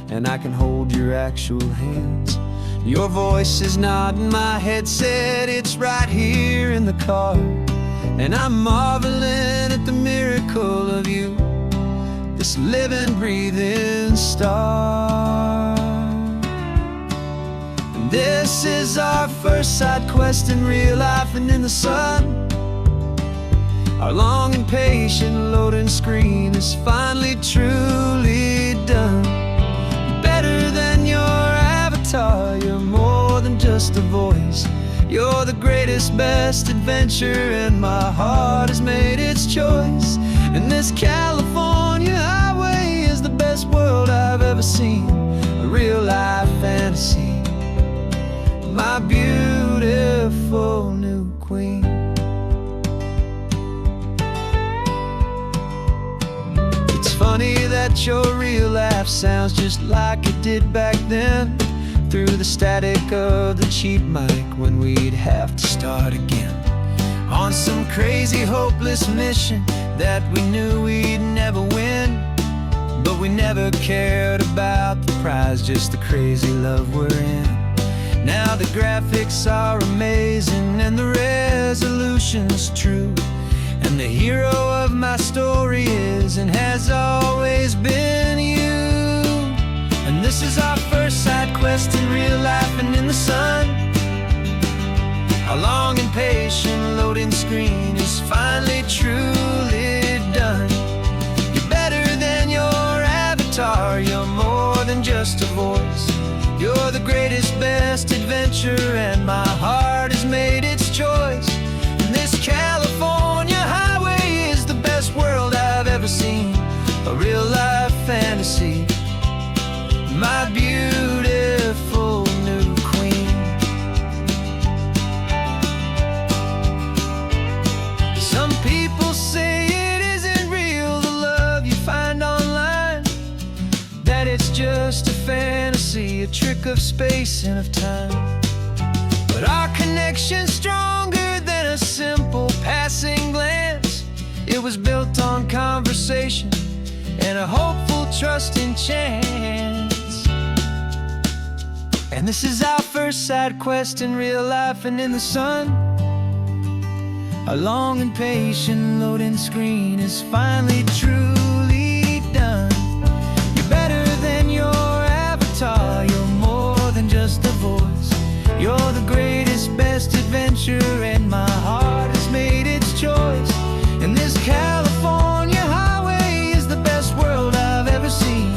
and I can hold your actual hands. Your voice is not in my headset, it's right here in the car, and I'm marveling at the miracle of you, this living, breathing star. And this is our first side quest in real life and in the sun. Our long and patient loading screen is finally truly done. Better than your avatar, you're more than just a voice. You're the greatest, best adventure, and my heart has made its choice. And this California highway is the best world I've ever seen, a real life fantasy, my beautiful new queen. It's funny that your real life sounds just like it did back then, through the static of the cheap mic when we'd have to start again, on some crazy hopeless mission that we knew we'd never win. But we never cared about the prize, just the crazy love we're in. Now the graphics are amazing and the resolution's true, and the hero of my story is and has always been you. And this is our first side quest in real life and in the sun. Our long and patient loading screen is finally truly done. You're better than your avatar, you're more than just a voice. You're the greatest, best adventure, and my heart has made its choice. And this California highway is the best world I've ever seen, a real life fantasy, my beautiful new queen. Some people say it isn't real, the love you find online, that it's just a fantasy, a trick of space and of time. But our connection's stronger than a simple passing glance. It was built on conversation and a hopeful, trusting chance. And this is our first side quest in real life and in the sun. Our long and patient loading screen is finally truly done. You're better than your avatar, you're more than just a voice. You're the greatest, best adventure, and my heart has made its choice. And this California highway is the best world I've ever seen,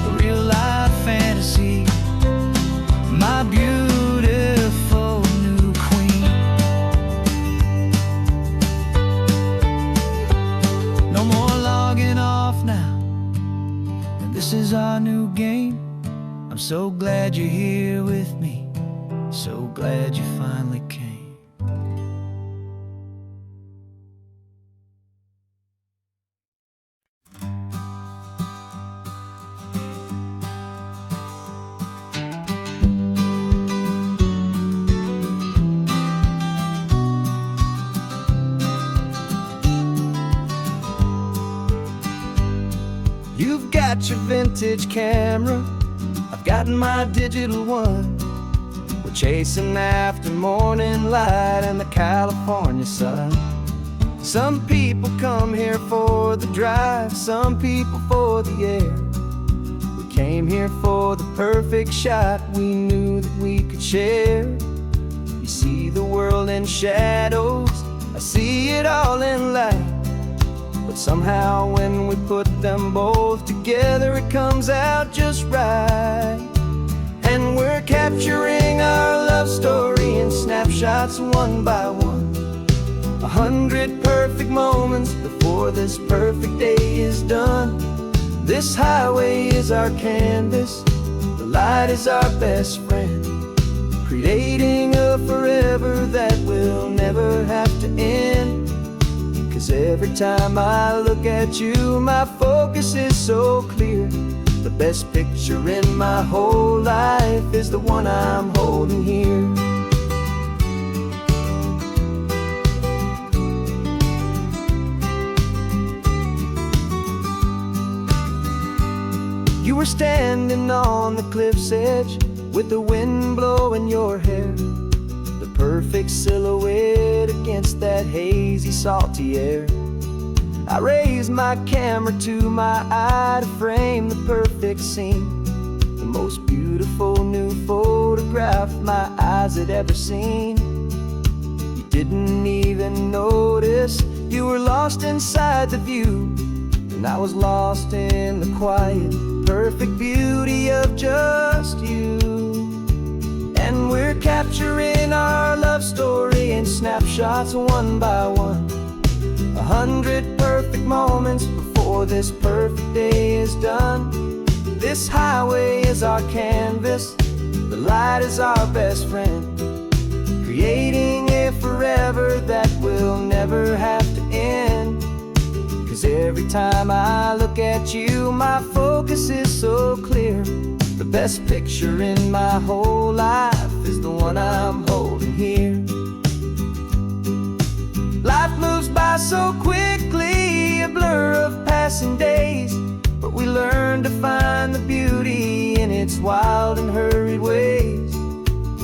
a real life fantasy, my beautiful new queen. No more logging off now, and this is our new game. I'm so glad you're here with me, so glad you finally came. You've got your vintage camera, I've got my digital one. We're chasing after morning light and the California sun. Some people come here for the drive, some people for the air. We came here for the perfect shot we knew that we could share. You see the world in shadows, I see it all in light. But somehow when we put them both together, it comes out just right. And we're capturing our love story in snapshots one by one. 100 perfect moments before this perfect day is done. This highway is our canvas, the light is our best friend, creating a forever that will never have to end. 'Cause every time I look at you, my focus is so clear. The best picture in my whole life is the one I'm holding here. You were standing on the cliff's edge with the wind blowing your hair, the perfect silhouette against that hazy, salty air. I raised my camera to my eye to frame the perfect scene, the most beautiful new photograph my eyes had ever seen. You didn't even notice you were lost inside the view, and I was lost in the quiet, perfect beauty of just you. And we're capturing our love story in snapshots one by one, 100 perfect moments before this perfect day is done. This highway is our canvas, the light is our best friend, creating a forever that will never have to end. 'Cause every time I look at you, my focus is so clear. The best picture in my whole life is the one I'm holding here. Life moves by so quickly, a blur of passing days, but we learn to find the beauty in its wild and hurried ways.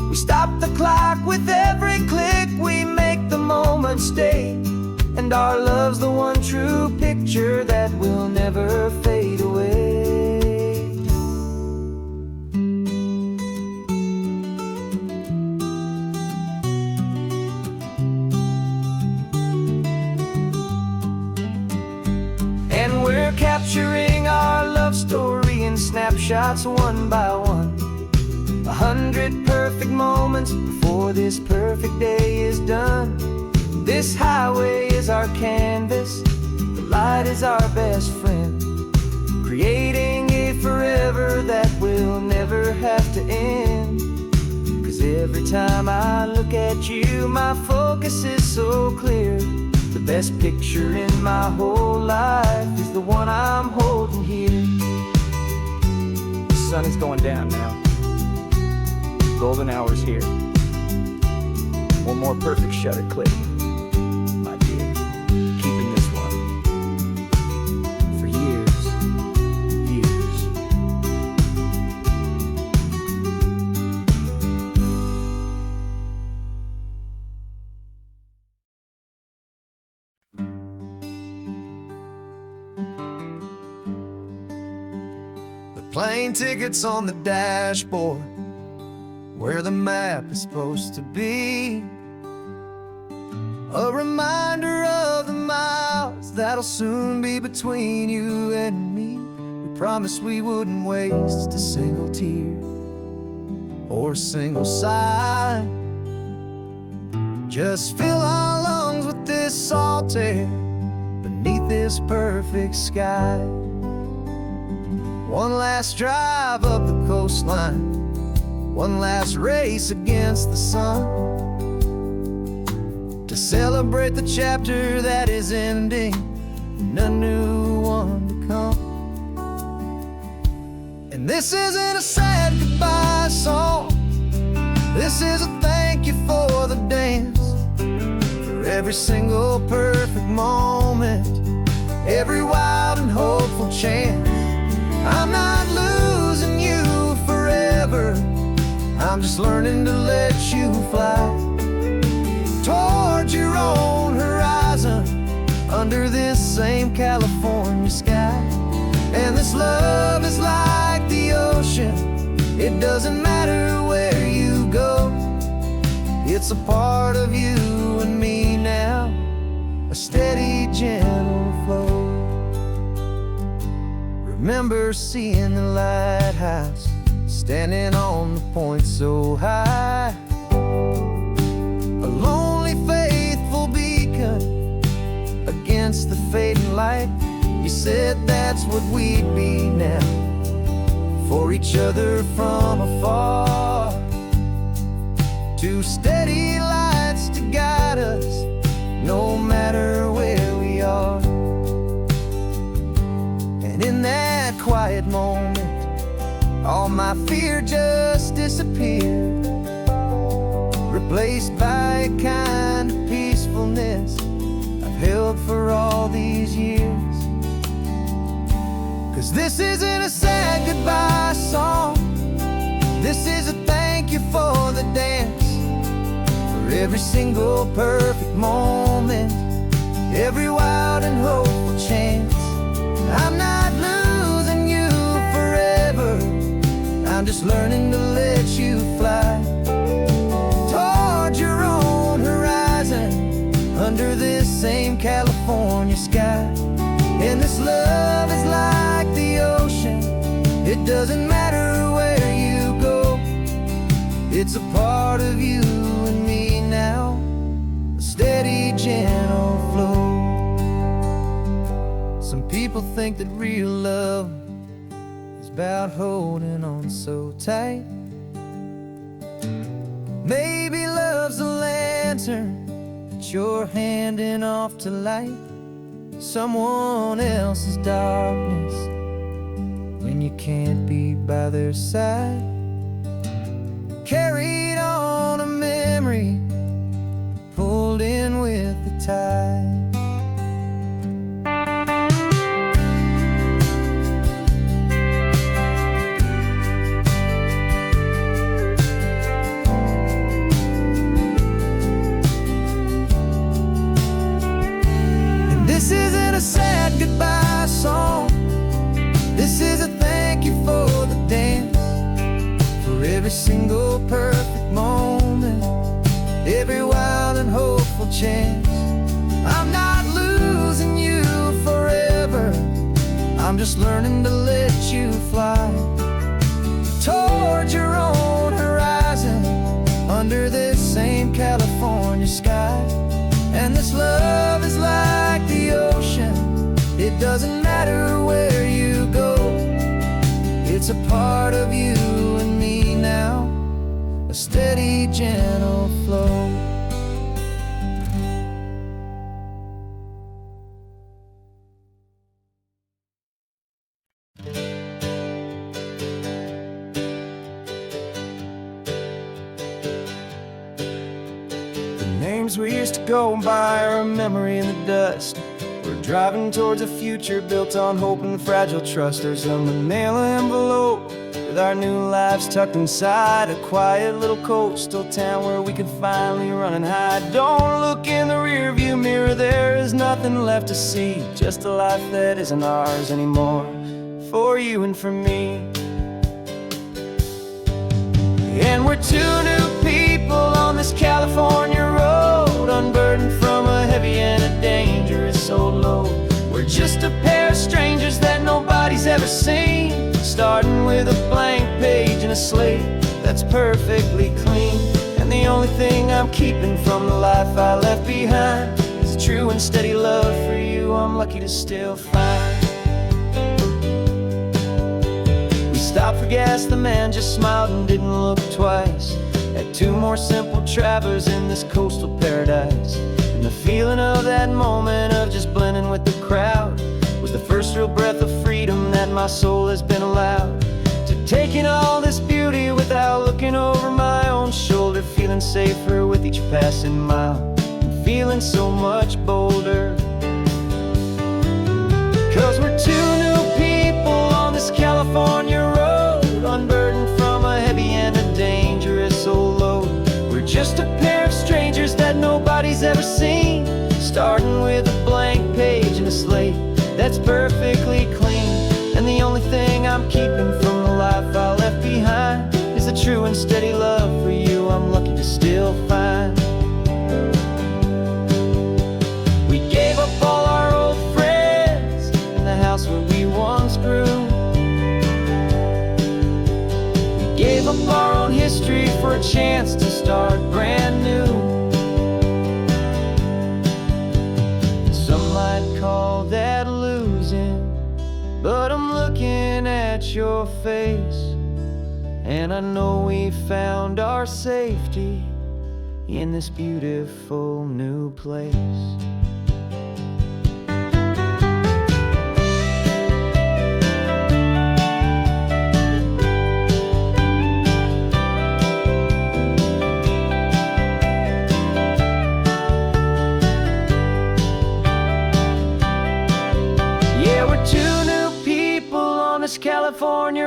We stop the clock with every click, we make the moment stay, and our love's the one true picture that will never fade away. And we're capturing our love story in snapshots one by one, 100 perfect moments before this perfect day is done. This highway is our canvas, the light is our best friend, creating a forever that will never have to end. 'Cause every time I look at you, my focus is so clear. The best picture in my whole life is the one I'm holding here. The sun is going down now. Golden hour's here. One more perfect shutter click, my dear. Keeping this one for years, years. The plane tickets on the dashboard, where the map is supposed to be, a reminder of the miles that'll soon be between you and me. We promised we wouldn't waste a single tear or a single sigh. Just fill our lungs with this salt air beneath this perfect sky. One last drive up the coastline, one last race against the sun, to celebrate the chapter that is ending and a new one to come. And this isn't a sad goodbye song, this is a thank you for the dance, for every single perfect moment, every wild and hopeful chance. I'm not losing you forever, I'm just learning to let you fly towards your own horizon, under this same California sky. And this love is like the ocean, it doesn't matter where you go, it's a part of you and me now, a steady, gentle flow. Remember seeing the lighthouse, standing on the point so high, a lonely, faithful beacon against the fading light. You said that's what we'd be now, for each other from afar. Two steady lights to guide us, no matter where we are. And in that quiet moment, All my fear just disappeared, replaced by a kind of peacefulness I've held for all these years. 'Cause this isn't a sad goodbye song, this is a thank you for the dance, for every single perfect moment, every wild and hopeful chance. I'm not losing you forever, I'm just learning to let you fly toward your own horizon, under this same California sky. And this love is like the ocean, it doesn't matter where you go, it's a part of you and me now, a steady, gentle flow. Some people think that real love is about holding on so tight. Maybe love's a lantern that you're handing off to light someone else's darkness when you can't be by their side. Carried on a memory, pulled in with the tide. This isn't a sad goodbye song, this is a thank you for the dance, for every single perfect moment, every wild and hopeful chance. I'm not losing you forever, I'm just learning to let you fly toward your own horizon, under this same California sky. And this love is like the ocean, it doesn't matter where you go, it's a part of you and me now, a steady, gentle flow. Names we used to go by are a memory in the dust. We're driving towards a future built on hope and fragile trust. There's a manila envelope with our new lives tucked inside, a quiet little coastal town where we could finally run and hide. Don't look in the rearview mirror, there is nothing left to see, just a life that isn't ours anymore, for you and for me. And we're two new people on this California road, unburdened from a heavy and a dangerous old load. We're just a pair of strangers that nobody's ever seen, starting with a blank page and a slate that's perfectly clean. And the only thing I'm keeping from the life I left behind is a true and steady love for you I'm lucky to still find. Stopped for gas, the man just smiled and didn't look twice. Had two more simple travelers in this coastal paradise. And the feeling of that moment of just blending with the crowd was the first real breath of freedom that my soul has been allowed to take in all this beauty without looking over my own shoulder, feeling safer with each passing mile and feeling so much bolder. 'Cause we're two new people on this California road, unburdened from a heavy and a dangerous old load. We're just a pair of strangers that nobody's ever seen, starting with a blank page and a slate that's perfectly clean. And the only thing I'm keeping from the life I left behind is a true and steady love for you I'm lucky to still find. We gave up all our old friends in the house where we once grew. Gave up our own history for a chance to start brand new. Some might call that losing, but I'm looking at your face, and I know we found our safety in this beautiful new place.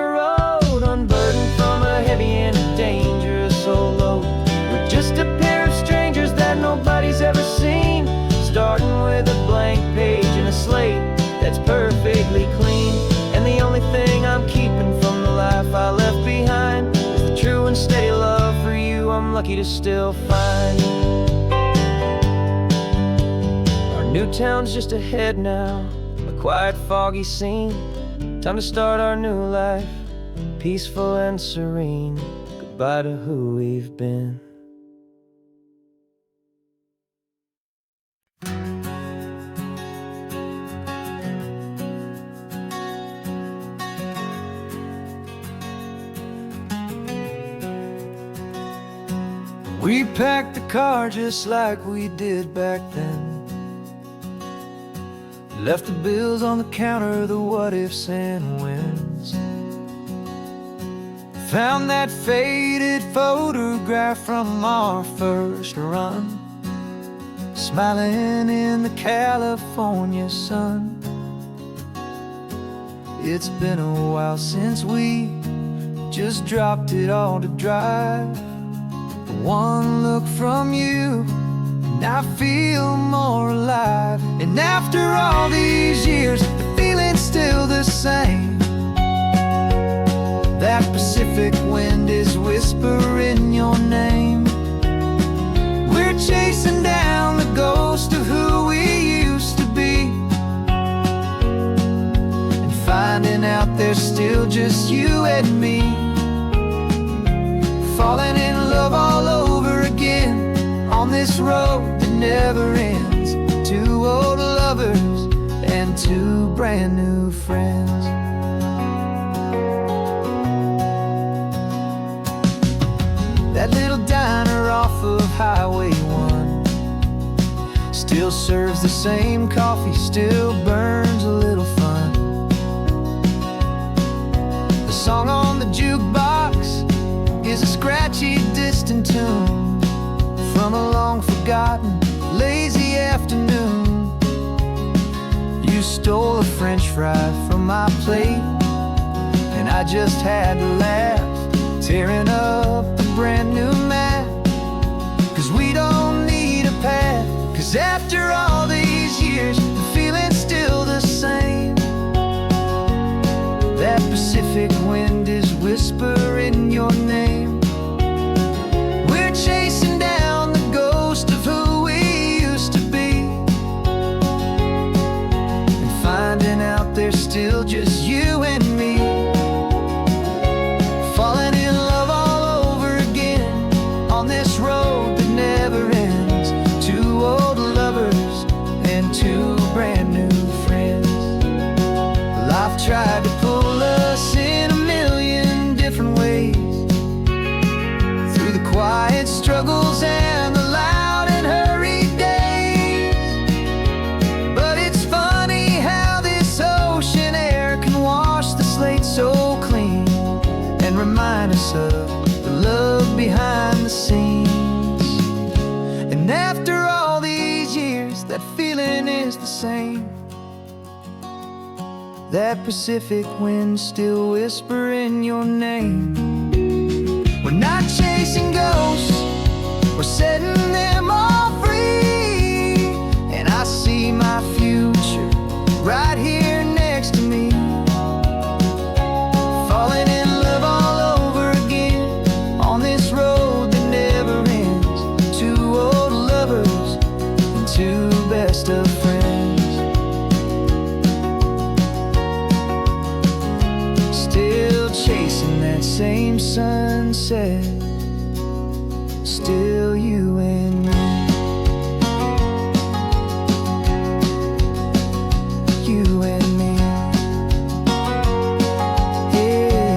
dirt road, unburdened from a heavy and a dangerous old load. We're just a pair of strangers that nobody's ever seen, starting with a blank page and a slate that's perfectly clean. And the only thing I'm keeping from the life I left behind is the true and steady love for you I'm lucky to still find. Our new town's just ahead now, a quiet, foggy scene. Time to start our new life, peaceful and serene. Goodbye to who we've been. We packed the car just like we did back then. Left the bills on the counter, the what ifs and whens. Found that faded photograph from our first run, smiling in the California sun. It's been a while since we just dropped it all to drive. One look from you and I feel more alive. And after all these years, the feeling's still the same. That Pacific wind is whispering your name. We're chasing down the ghost of who we used to be, and finding out there's still just you and me. Falling in love all over again on this road that never ends. Two old lovers and two brand new friends. That little diner off of Highway 1 still serves the same coffee, still burns a little fun. The song on the jukebox is a scratchy, distant tune from a long-forgotten, lazy afternoon. You stole a French fry from my plate, and I just had to laugh, tearing up the brand new map. 'Cause we don't need a path, 'cause after all these years, the feeling's still the same. That Pacific wind is whispering your name. We're chasing down the ghost of who we used to be, and finding out there's still just you and me. Falling in love all over again on this road that never ends. Two old lovers and two brand new friends. Life tried to pull us in a million different ways, through the quiet struggles and the loud and hurried days. But it's funny how this ocean air can wash the slate so clean, and remind us of the love behind the scenes. And after all these years, that feeling is the same. That Pacific wind still whispering your name. We're not chasing ghosts, we're setting them all free. And I see my future right here next to me. Falling in love all over again on this road that never ends. Two old lovers and two best of friends. Still chasing that same sunset, still you and me. You and me. Yeah,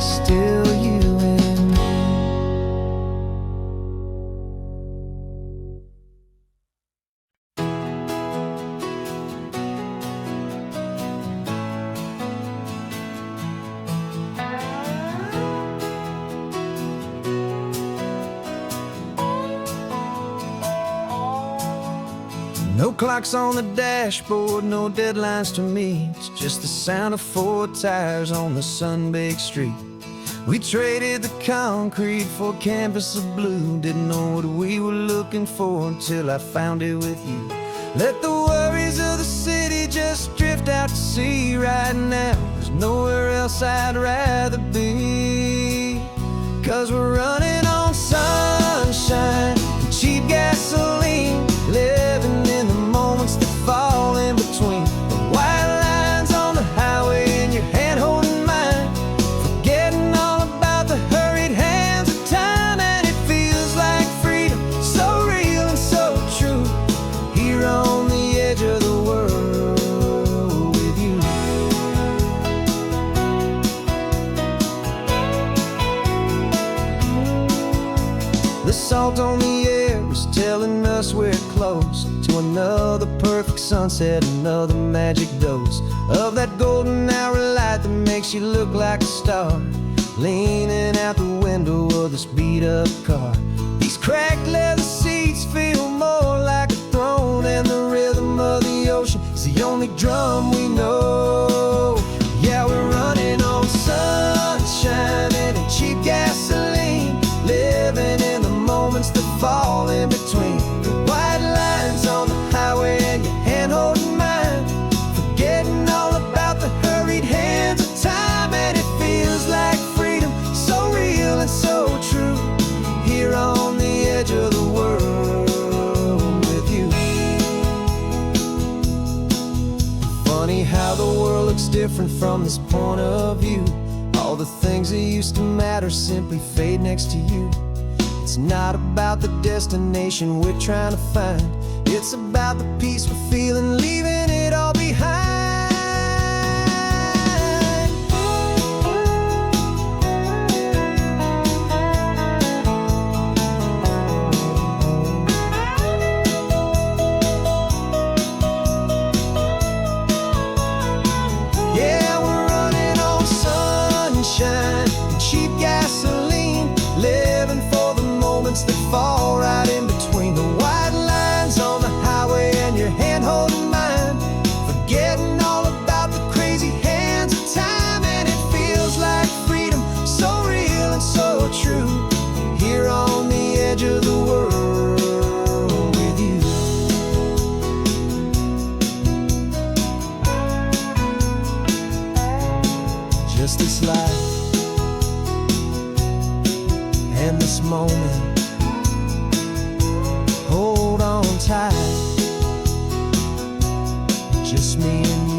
still you and me. clocks on the dashboard, no deadlines to me. It's just the sound of 4 tires on the sun-baked street. We traded the concrete for a canvas of blue. Didn't know what we were looking for until I found it with you. Let the worries of the city just drift out to sea right now. There's nowhere else I'd rather be. 'Cause we're running on sunshine and cheap gasoline, living in the moments that fall in between. The white lines on the highway and your hand holding mine, forgetting all about the hurried hands of time. And it feels like freedom, so real and so true, here on the edge of the world with you. The salt on the air is telling us we're close to another perfect sunset, another magic dose of that golden hour light that makes you look like a star, leaning out the window of this beat-up car. These cracked leather seats feel more like a throne, and the rhythm of the ocean is the only drum we know. Yeah, we're running on sunshine and cheap gasoline, living in the moments that fall in between. The white lines on the highway and your hand holding mine, forgetting all about the hurried hands of time. And it feels like freedom, so real and so true, here on the edge of the world with you. Funny how the world looks different from this point of view. All the things that used to matter simply fade next to you. It's not about the destination we're trying to find, it's about the peace we're feeling, leaving it all behind. Yeah, we're running on sunshine and cheap gasoline, living for the moments that fall right in between. The white lines on the highway and your hand holding mine, forgetting all about the crazy hands of time. And it feels like freedom, so real and so true, here on the edge of the world with you. Just this life and this moment, hold on tight, just me and you.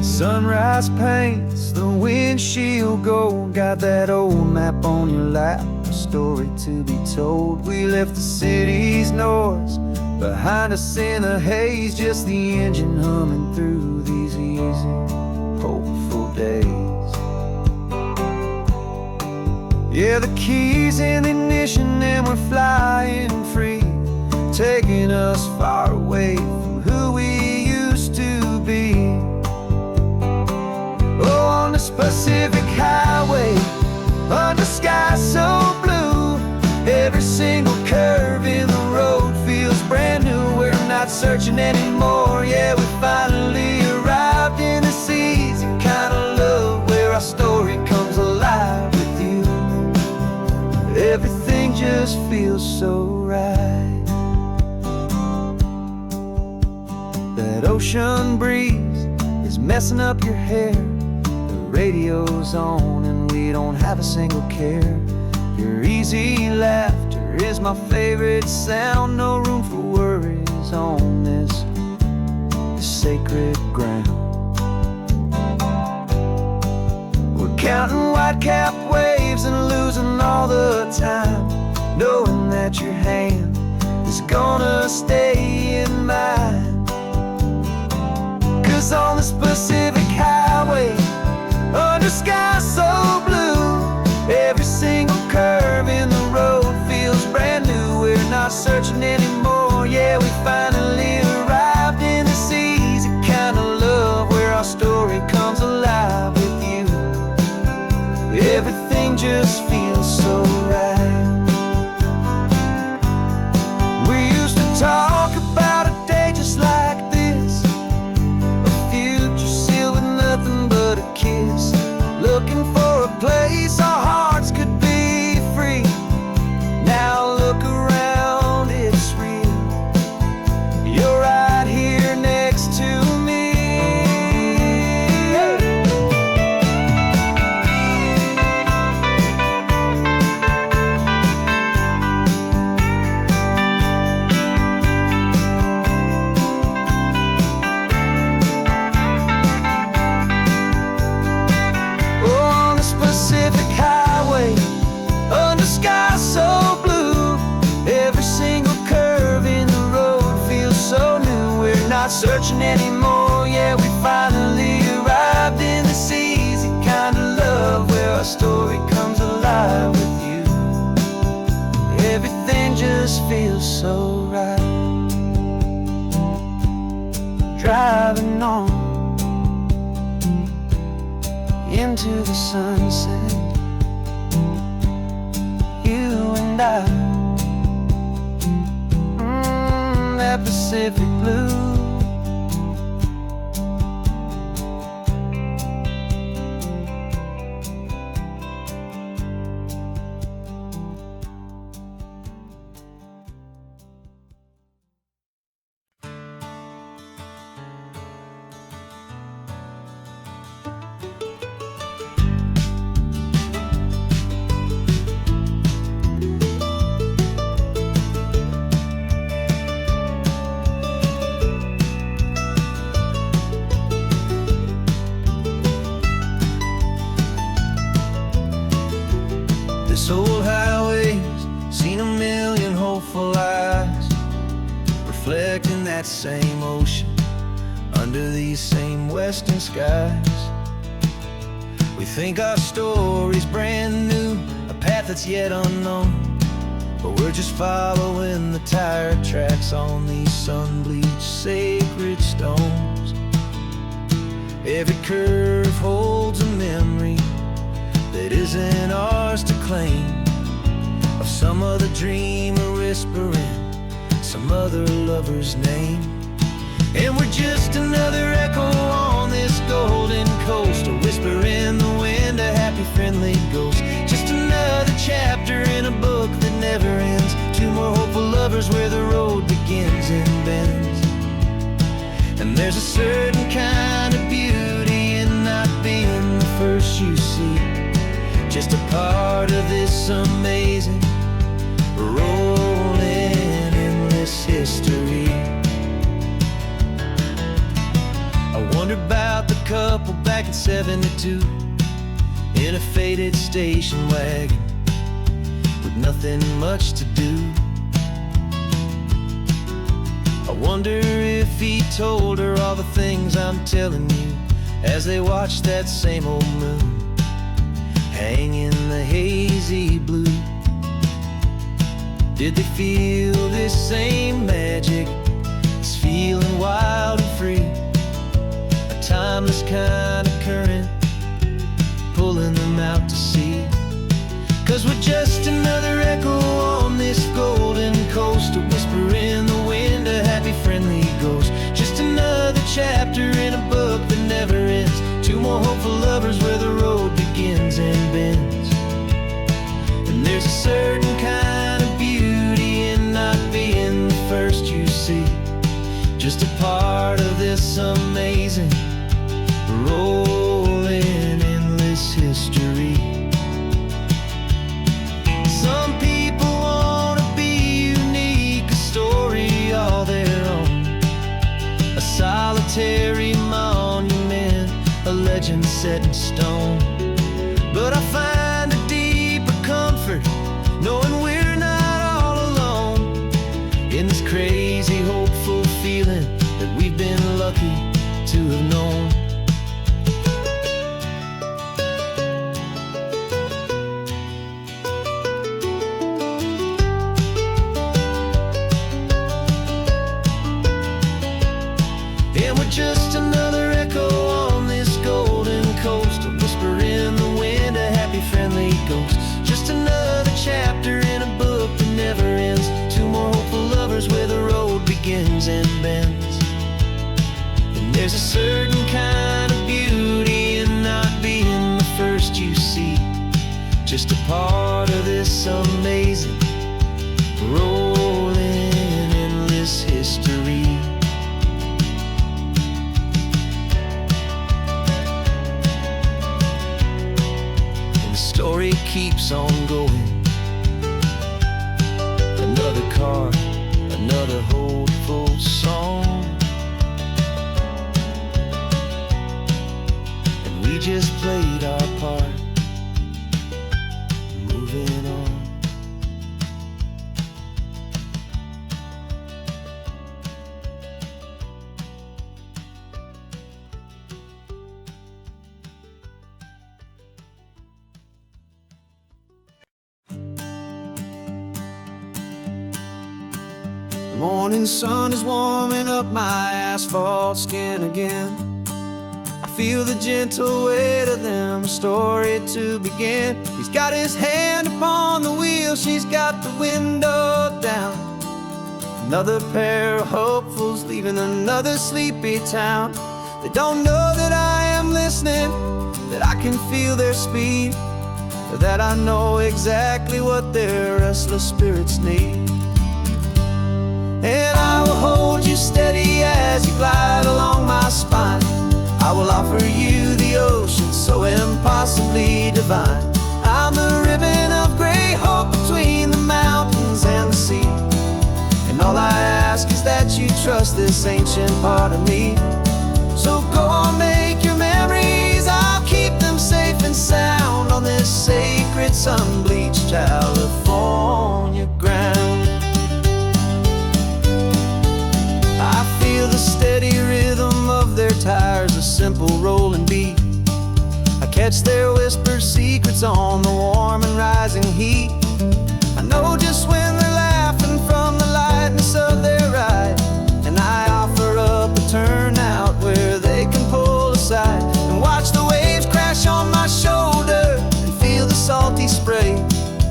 Sunrise paints the windshield gold, got that old map on your lap, a story to be told. We left the city's noise behind us in the haze, just the engine humming through these easy, hopeful days. Yeah, the keys in the ignition and we're flying free, taking us far away from who we used to be. Oh, on this Pacific highway, under sky so blue, every single curve in the road feels brand new. We're not searching anymore, yeah, we finally arrived in this easy kind of love, where our story comes alive with you. Everything just feels so right. That ocean breeze is messing up your hair, radio's on and we don't have a single care. Your easy laughter is my favorite sound, no room for worries on this sacred ground. We're counting white-capped waves and losing all the time, knowing that your hand is gonna stay in mine. 'Cause on the searching anymore. Yeah, we finally arrived in this easy kind of love where our story comes alive with you. Everything just feels so right. Driving on into the sunset, you and I, that Pacific blue. This old highway's seen a million hopeful eyes, reflecting that same ocean under these same western skies. We think our story's brand new, a path that's yet unknown, but we're just following the tire tracks on these sun-bleached sacred stones. Every curve holds a memory that isn't ours to claim, of some other dreamer whispering some other lover's name. And we're just another echo on this golden coast, a whisper in the wind, a happy friendly ghost. Just another chapter in a book that never ends, two more hopeful lovers where the road begins and bends. And there's a certain kind of beauty in not being the first you see, just a part of this amazing, rolling, endless history. I wonder about the couple back in '72 in a faded station wagon with nothing much to do. I wonder if he told her all the things I'm telling you as they watched that same old moon hang in the hazy blue. Did they feel this same magic, this feeling wild and free, a timeless kind of current pulling them out to sea? 'Cause we're just another echo on this golden coast, a whisper in the wind, a happy friendly ghost. Just another chapter in a book that never ends, two more hopeful lovers where the road begins and bends. And there's a certain kind of beauty in not being the first you see, just a part of this amazing, rolling, endless history. Some people want to be unique, a story all their own, a solitary monument, a legend set in stone. But I find a deeper comfort knowing we're not all alone in this crazy, hopeful feeling that we've been lucky to have known. And we're just another echo on this golden coast, a whisper in the wind, a happy friendly ghost. Just another chapter in a book that never ends, two more hopeful lovers where the road begins and bends. And there's a certain kind of beauty in not being the first you see, just a part of this amazing, rolling, endless history. Story keeps on going. Another car, another hopeful song, and we just played our part, moving on. Morning sun is warming up my asphalt skin again. I feel the gentle weight of them, a story to begin. He's got his hand upon the wheel, she's got the window down. Another pair of hopefuls leaving another sleepy town. They don't know that I am listening, that I can feel their speed, or that I know exactly what their restless spirits need. And I will hold you steady as you glide along my spine. I will offer you the ocean so impossibly divine. I'm the ribbon of gray hope between the mountains and the sea. And all I ask is that you trust this ancient part of me. So go on, make your memories, I'll keep them safe and sound on this sacred sun-bleached California ground. I feel the steady rhythm of their tires, a simple rolling beat. I catch their whispered secrets on the warm and rising heat. I know just when they're laughing from the lightness of their ride, and I offer up a turnout where they can pull aside and watch the waves crash on my shoulder and feel the salty spray,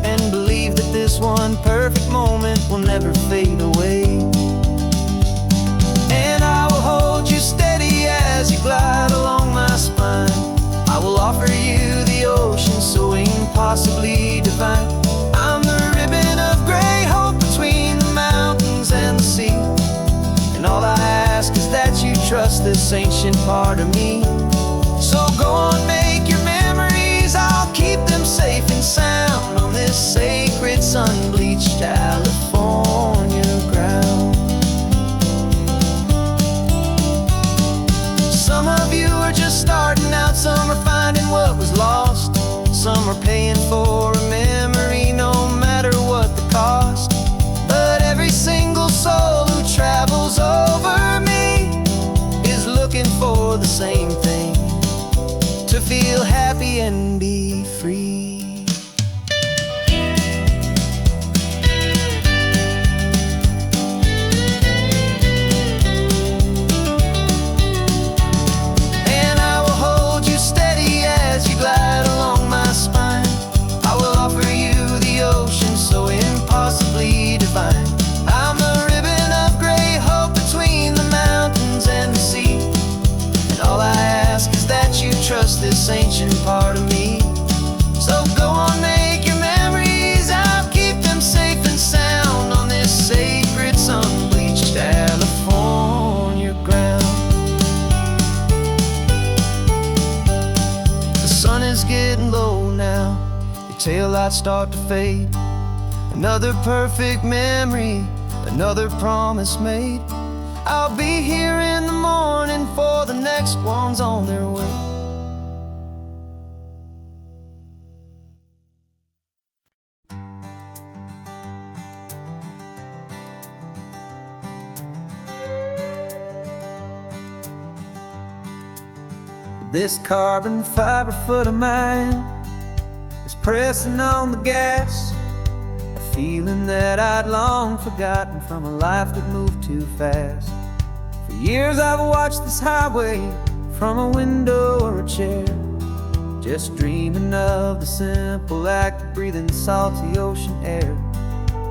and believe that this one perfect moment will never fade away. And I will hold you steady as you glide along my spine. I will offer you the ocean so impossibly divine. I'm the ribbon of gray hope between the mountains and the sea. And all I ask is that you trust this ancient part of me. So go on, make your memories, I'll keep them safe and sound on this sacred sun-bleached California ground. Some of you are just starting out, some are finding what was lost, some are paying for a memory no matter what the cost. But every single soul who travels over me is looking for the same thing, to feel happy and be free. And I will hold you steady as you glide along my spine. I will offer you the ocean so impossibly divine. I'm the ribbon of gray hope between the mountains and the sea. And all I ask is that you trust this ancient part of me. So go on, make your memories, I'll keep them safe and sound on this sacred sun-bleached California ground. The sun is getting low now, your taillights start to fade. Another perfect memory, another promise made. I'll be here in the morning for the next ones on their way. This carbon fiber foot of mine is pressing on the gas, a feeling that I'd long forgotten from a life that moved too fast. For years I've watched this highway from a window or a chair, just dreaming of the simple act of breathing salty ocean air.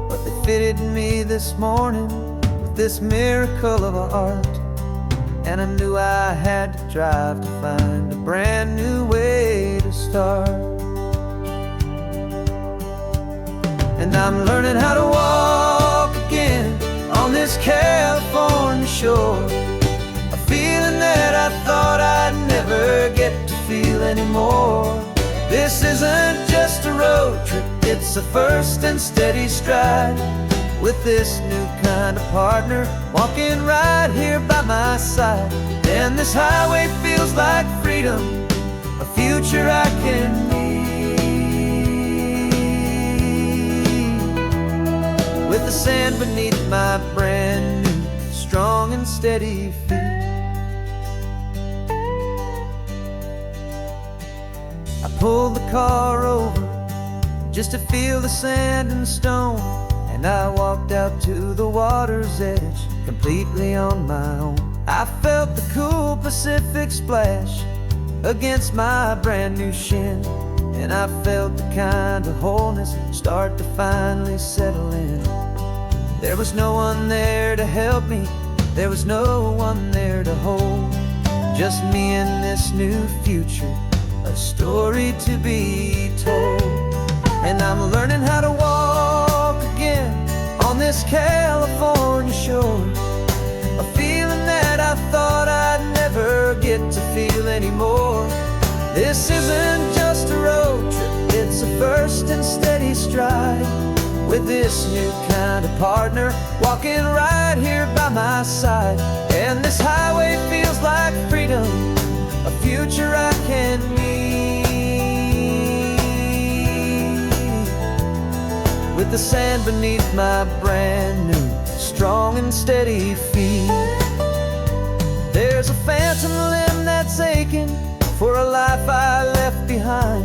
But they fitted me this morning with this miracle of art, and I knew I had to drive to find a brand new way to start. And I'm learning how to walk again on this California shore, a feeling that I thought I'd never get to feel anymore. This isn't just a road trip, it's a first and steady stride, with this new kind of partner walking right here by my side. And this highway feels like freedom, a future I can need, with the sand beneath my brand new strong and steady feet. I pulled the car over just to feel the sand and stone, and and I walked out to the water's edge, completely on my own. I felt the cool Pacific splash against my brand new shin, and I felt the kind of wholeness start to finally settle in. There was no one there to help me, there was no one there to hold, just me and this new future, a story to be told. And I'm learning how to walk again on this California shore, a feeling that I thought I'd never get to feel anymore. This isn't just a road trip, it's a first and steady stride, with this new kind of partner walking right here by my side. And this highway feels like freedom, a future I can meet, with the sand beneath my brand new, strong and steady feet. There's a phantom limb that's aching for a life I left behind,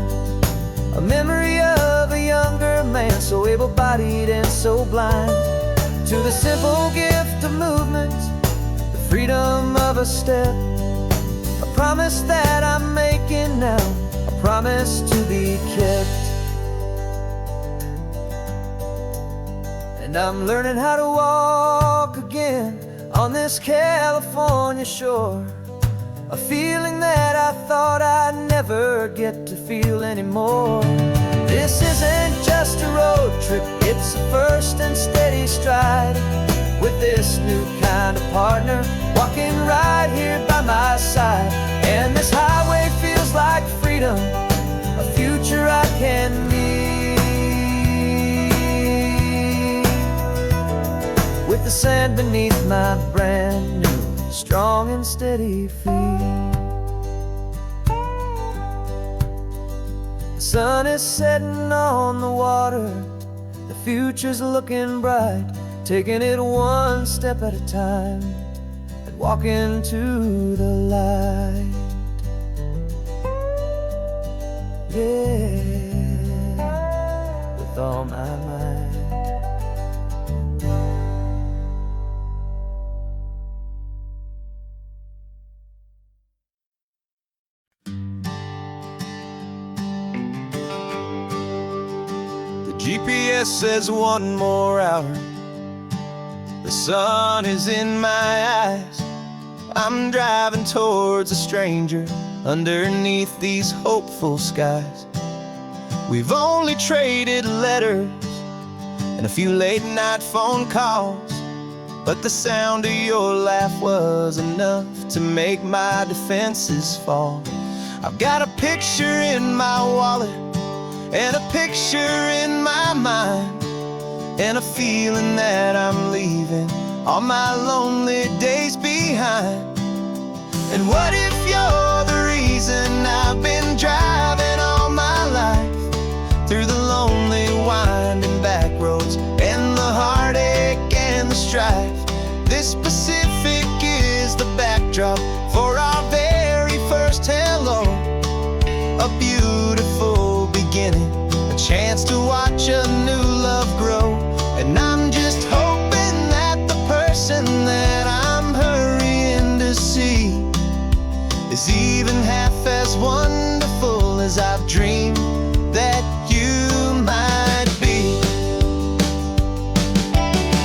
a memory of a younger man, so able-bodied and so blind, to the simple gift of movement, the freedom of a step, a promise that I'm making now, a promise to be kept. And I'm learning how to walk again on this California shore, a feeling that I thought I'd never get to feel anymore. This isn't just a road trip, it's a first and steady stride, with this new kind of partner walking right here by my side. And this highway feels like freedom, a future I can meet, with the sand beneath my brand new, strong and steady feet. The sun is setting on the water, the future's looking bright, taking it one step at a time and walking to the light. Yeah, with all my might. GPS says one more hour, the sun is in my eyes. I'm driving towards a stranger underneath these hopeful skies. We've only traded letters and a few late night phone calls, but the sound of your laugh was enough to make my defenses fall. I've got a picture in my wallet and a picture in my mind, and a feeling that I'm leaving all my lonely days behind. And what if you're the reason I've been driving all my life, through the lonely winding back roads and the heartache and the strife? This Pacific is the backdrop for our very first hello, a beautiful beginning, a chance to watch a new love grow. And I'm just hoping that the person that I'm hurrying to see is even half as wonderful as I've dreamed that you might be.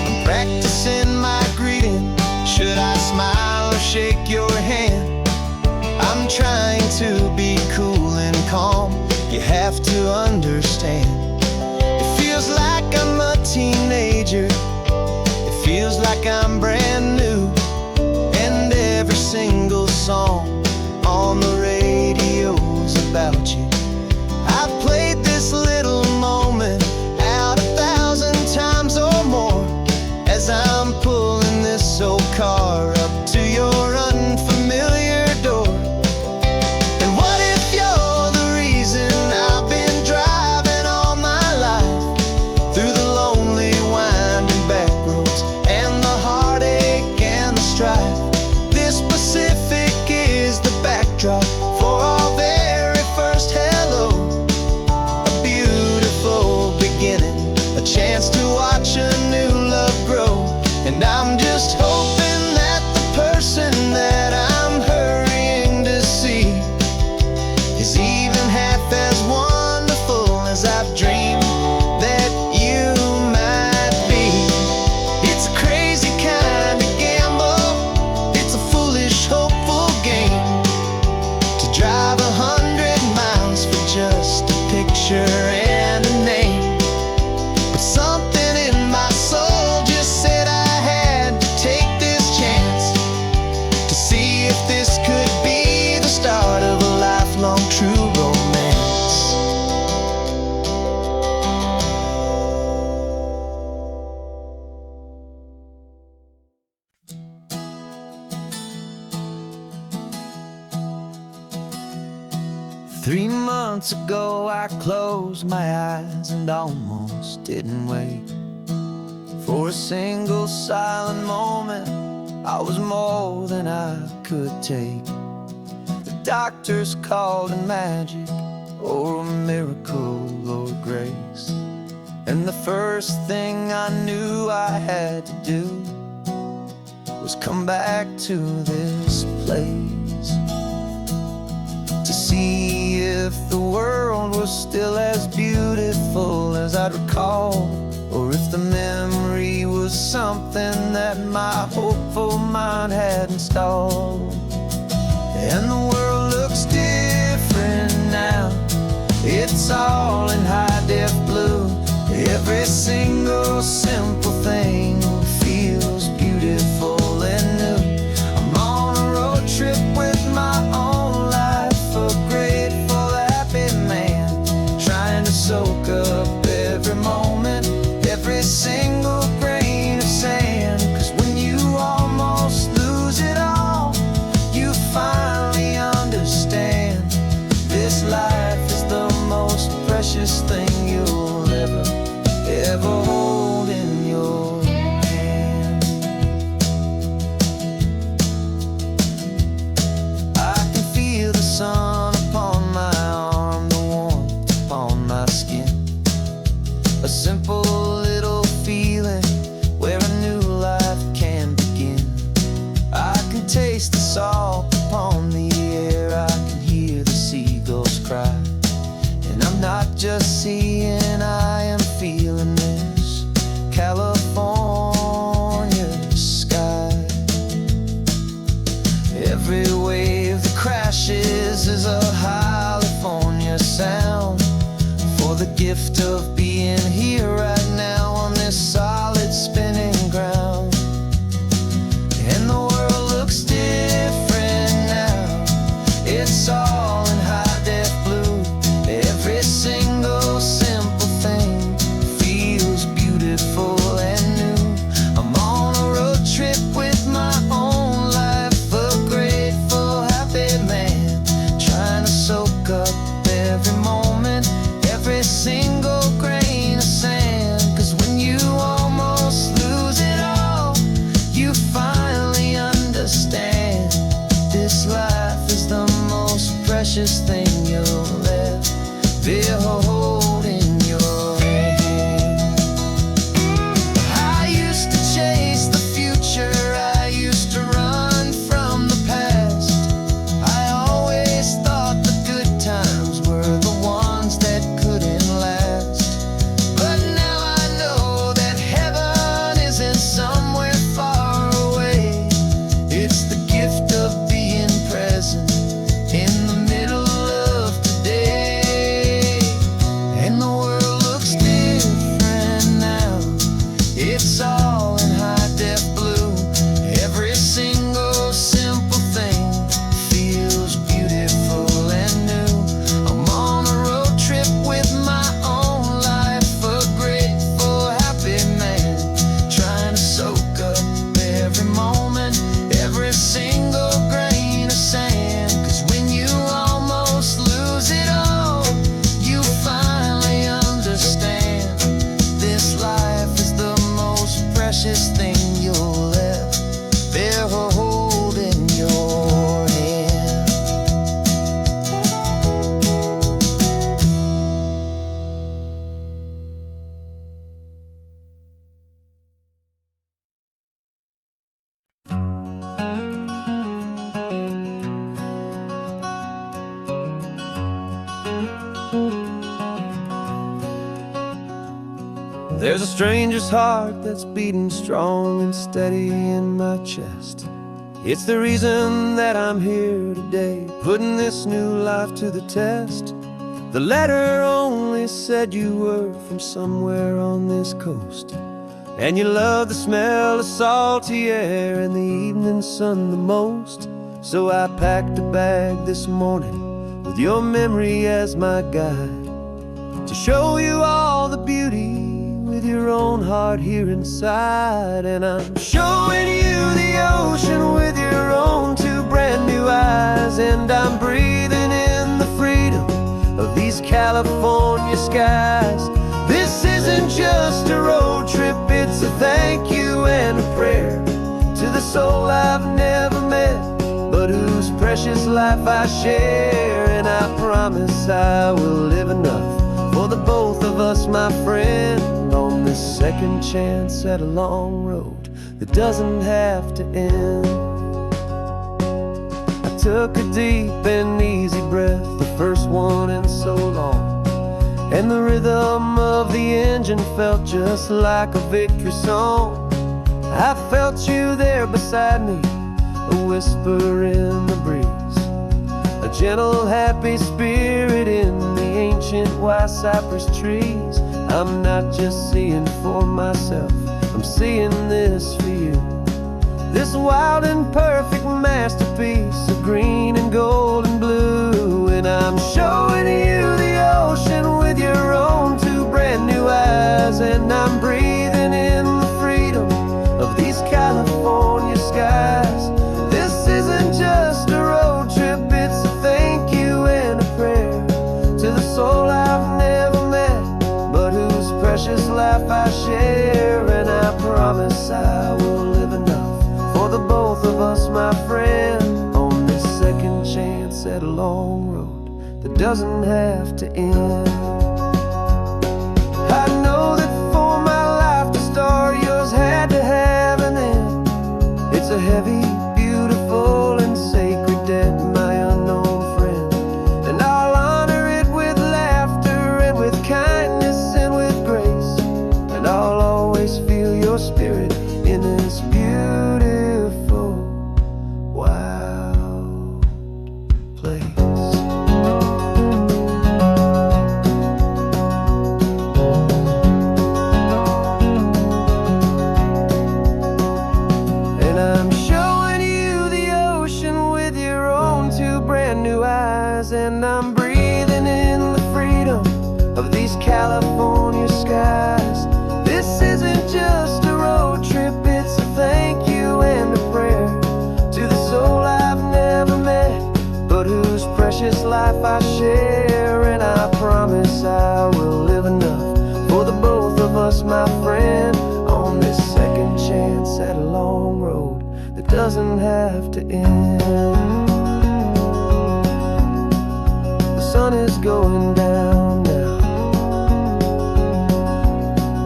I'm practicing my greeting, should I smile or shake your hand? I'm trying to be cool and calm, you have to understand. It feels like I'm a teenager, it feels like I'm brand new, and every single song on the radio's about you. I've played this little moment out 1,000 times or more, as I'm pulling this old car up to your unfamiliar door. And what if you're the reason I've been driving all my life, through the lonely winding back roads and the heartache and the strife? This Pacific is the backdrop for our very first 3 months ago I closed my eyes and almost didn't wake. For a single silent moment, I was more than I could take. The doctors called it magic, or a miracle, or grace. And the first thing I knew I had to do was come back to this place, to see if the world was still as beautiful as I'd recall, or if the memory was something that my hopeful mind had installed. And the world looks different now, it's all in high-def blue. Every single simple thing feels beautiful and new. I'm on a road trip with my own life, a grateful, happy man, trying to soak up every moment, every single grain of sand. 'Cause when you almost lose it all, you finally understand this life is the most precious thing you'll ever hold in your hand. I can feel the sun upon my arm, the warmth upon my skin, a simple little feeling where a new life can begin. I can taste the salt upon the air, I can hear the seagulls cry. And I'm not just seeing, I am feeling this California sky. Every wave that crashes is a California sound, for the gift of being here right now on this solid spinning ground. And the world looks different now, it's all in high-def blue. Every single simple thing feels beautiful and new. I'm on a road trip with my own life, a grateful, happy man, trying to soak up every moment, every single grain of sand. 'Cause when you almost lose it all, you finally understand this life is the most precious thing you'll ever hold in your hand. I used to chase the future, I used to run from the past. I always thought the good times were the ones that couldn't last. But now I know that heaven isn't somewhere far away. It's the gift of being present in the middle of today. And the world looks different now, it's all in high-def blue. Every single simple thing feels beautiful and new. I'm on a road trip with my own life, a grateful, happy man, trying to soak up every moment, every single grain of sand. 'Cause when you almost lose it all, you finally understand this life is the most precious thing you'll ever hold in your hand. There's a stranger's heart that's beating strong and steady in my chest. It's the reason that I'm here today, putting this new life to the test. The letter only said you were from somewhere on this coast, and you love the smell of salty air and the evening sun the most. So I packed a bag this morning with your memory as my guide, to show you all the beauty with your own heart here inside. And I'm showing you the ocean with your own two brand new eyes, and I'm breathing in the freedom of these California skies. This isn't just a road trip, it's a thank you and a prayer to the soul I've never met, but whose precious life I share. And I promise I will live enough for the both of us, my friend, on this second chance at a long road that doesn't have to end. I took a deep and easy breath, the first one in so long, and the rhythm of the engine felt just like a victory song. I felt you there beside me, a whisper in the breeze, a gentle happy spirit in the ancient white cypress trees. I'm not just seeing for myself, I'm seeing this for you, this wild and perfect masterpiece of green and gold and blue. And I'm showing you the ocean with your own two brand new eyes, and I'm breathing in the freedom of these California skies. This isn't just a road trip, it's a thank you and a prayer to the soul I've never met, but whose precious life I share. And I promise I will live enough for the both of us, my friend, on this second chance at a long road that doesn't have to end. I know that for my life to start, yours had to have an end. It's a heavy, beautiful, and sacred debt, my unknown friend, and I'll honor it with laughter and with kindness and with grace, and I'll always feel your spirit in this beautiful, wild place. And I'm showing you the ocean with your own two brand new eyes, and I'm breathing in the freedom of these California skies. This isn't just a road trip, it's a thank you and a prayer to the soul I've never met, but whose precious life I share. And I promise I will live enough for the both of us, my friend, on this second chance at a long road that doesn't have to end. The sun is going down now.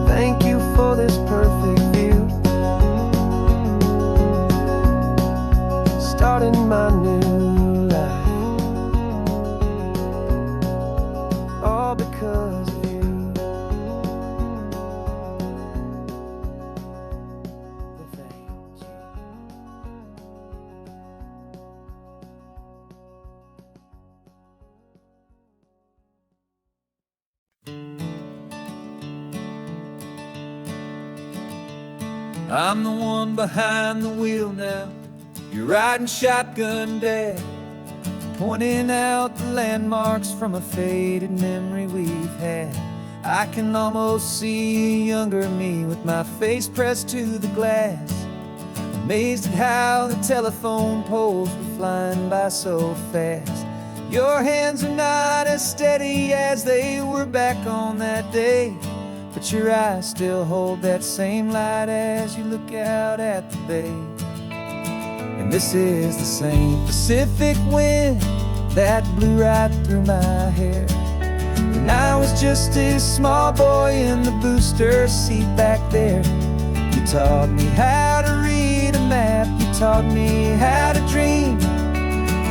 Thank you for this perfect view, starting my new life, all because of you. Thank you. I'm the one behind the wheel now, you're riding shotgun, Dad, pointing out the landmarks from a faded memory we've had. I can almost see a younger me with my face pressed to the glass, amazed at how the telephone poles were flying by so fast. Your hands are not as steady as they were back on that day, but your eyes still hold that same light as you look out at the bay. And this is the same Pacific wind that blew right through my hair when I was just a small boy in the booster seat back there. You taught me how to read a map, you taught me how to dream,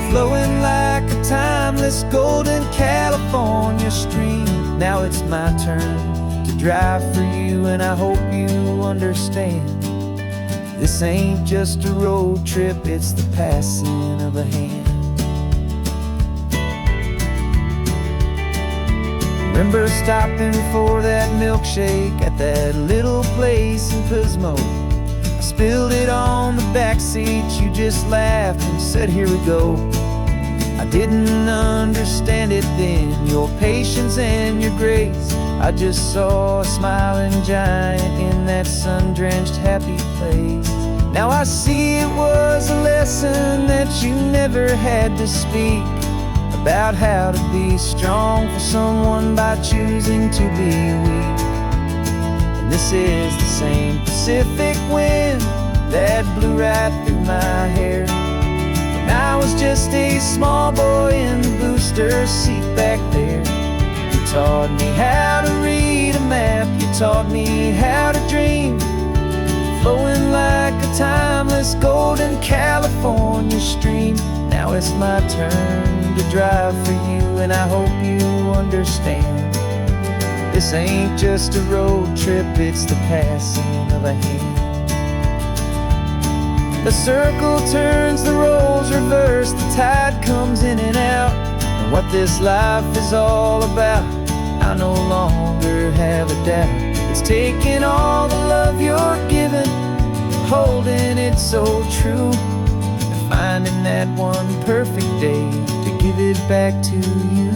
flowing like a timeless golden California stream. Now it's my turn to drive for you, and I hope you understand. This ain't just a road trip, it's the passing of a hand. Remember stopping for that milkshake at that little place in Pismo? I spilled it on the back seat, you just laughed and said, here we go. I didn't understand it then, your patience and your grace. I just saw a smiling giant in that sun-drenched happy place. Now I see it was a lesson that you never had to speak, a about how to be strong for someone by choosing to be weak. And this is the same Pacific wind that blew right through my hair when I was just a small boy in the booster seat back there. You taught me how to read a map, you taught me how to dream, flowing like a timeless golden California stream. Now it's my turn to drive for you, and I hope you understand. This ain't just a road trip, it's the passing of a hand. The circle turns, the roles reverse, the tide comes in and out. And what this life is all about, I no longer have a doubt. It's taking all the love you're giving, holding it so true, and finding that one perfect day to give it back to you.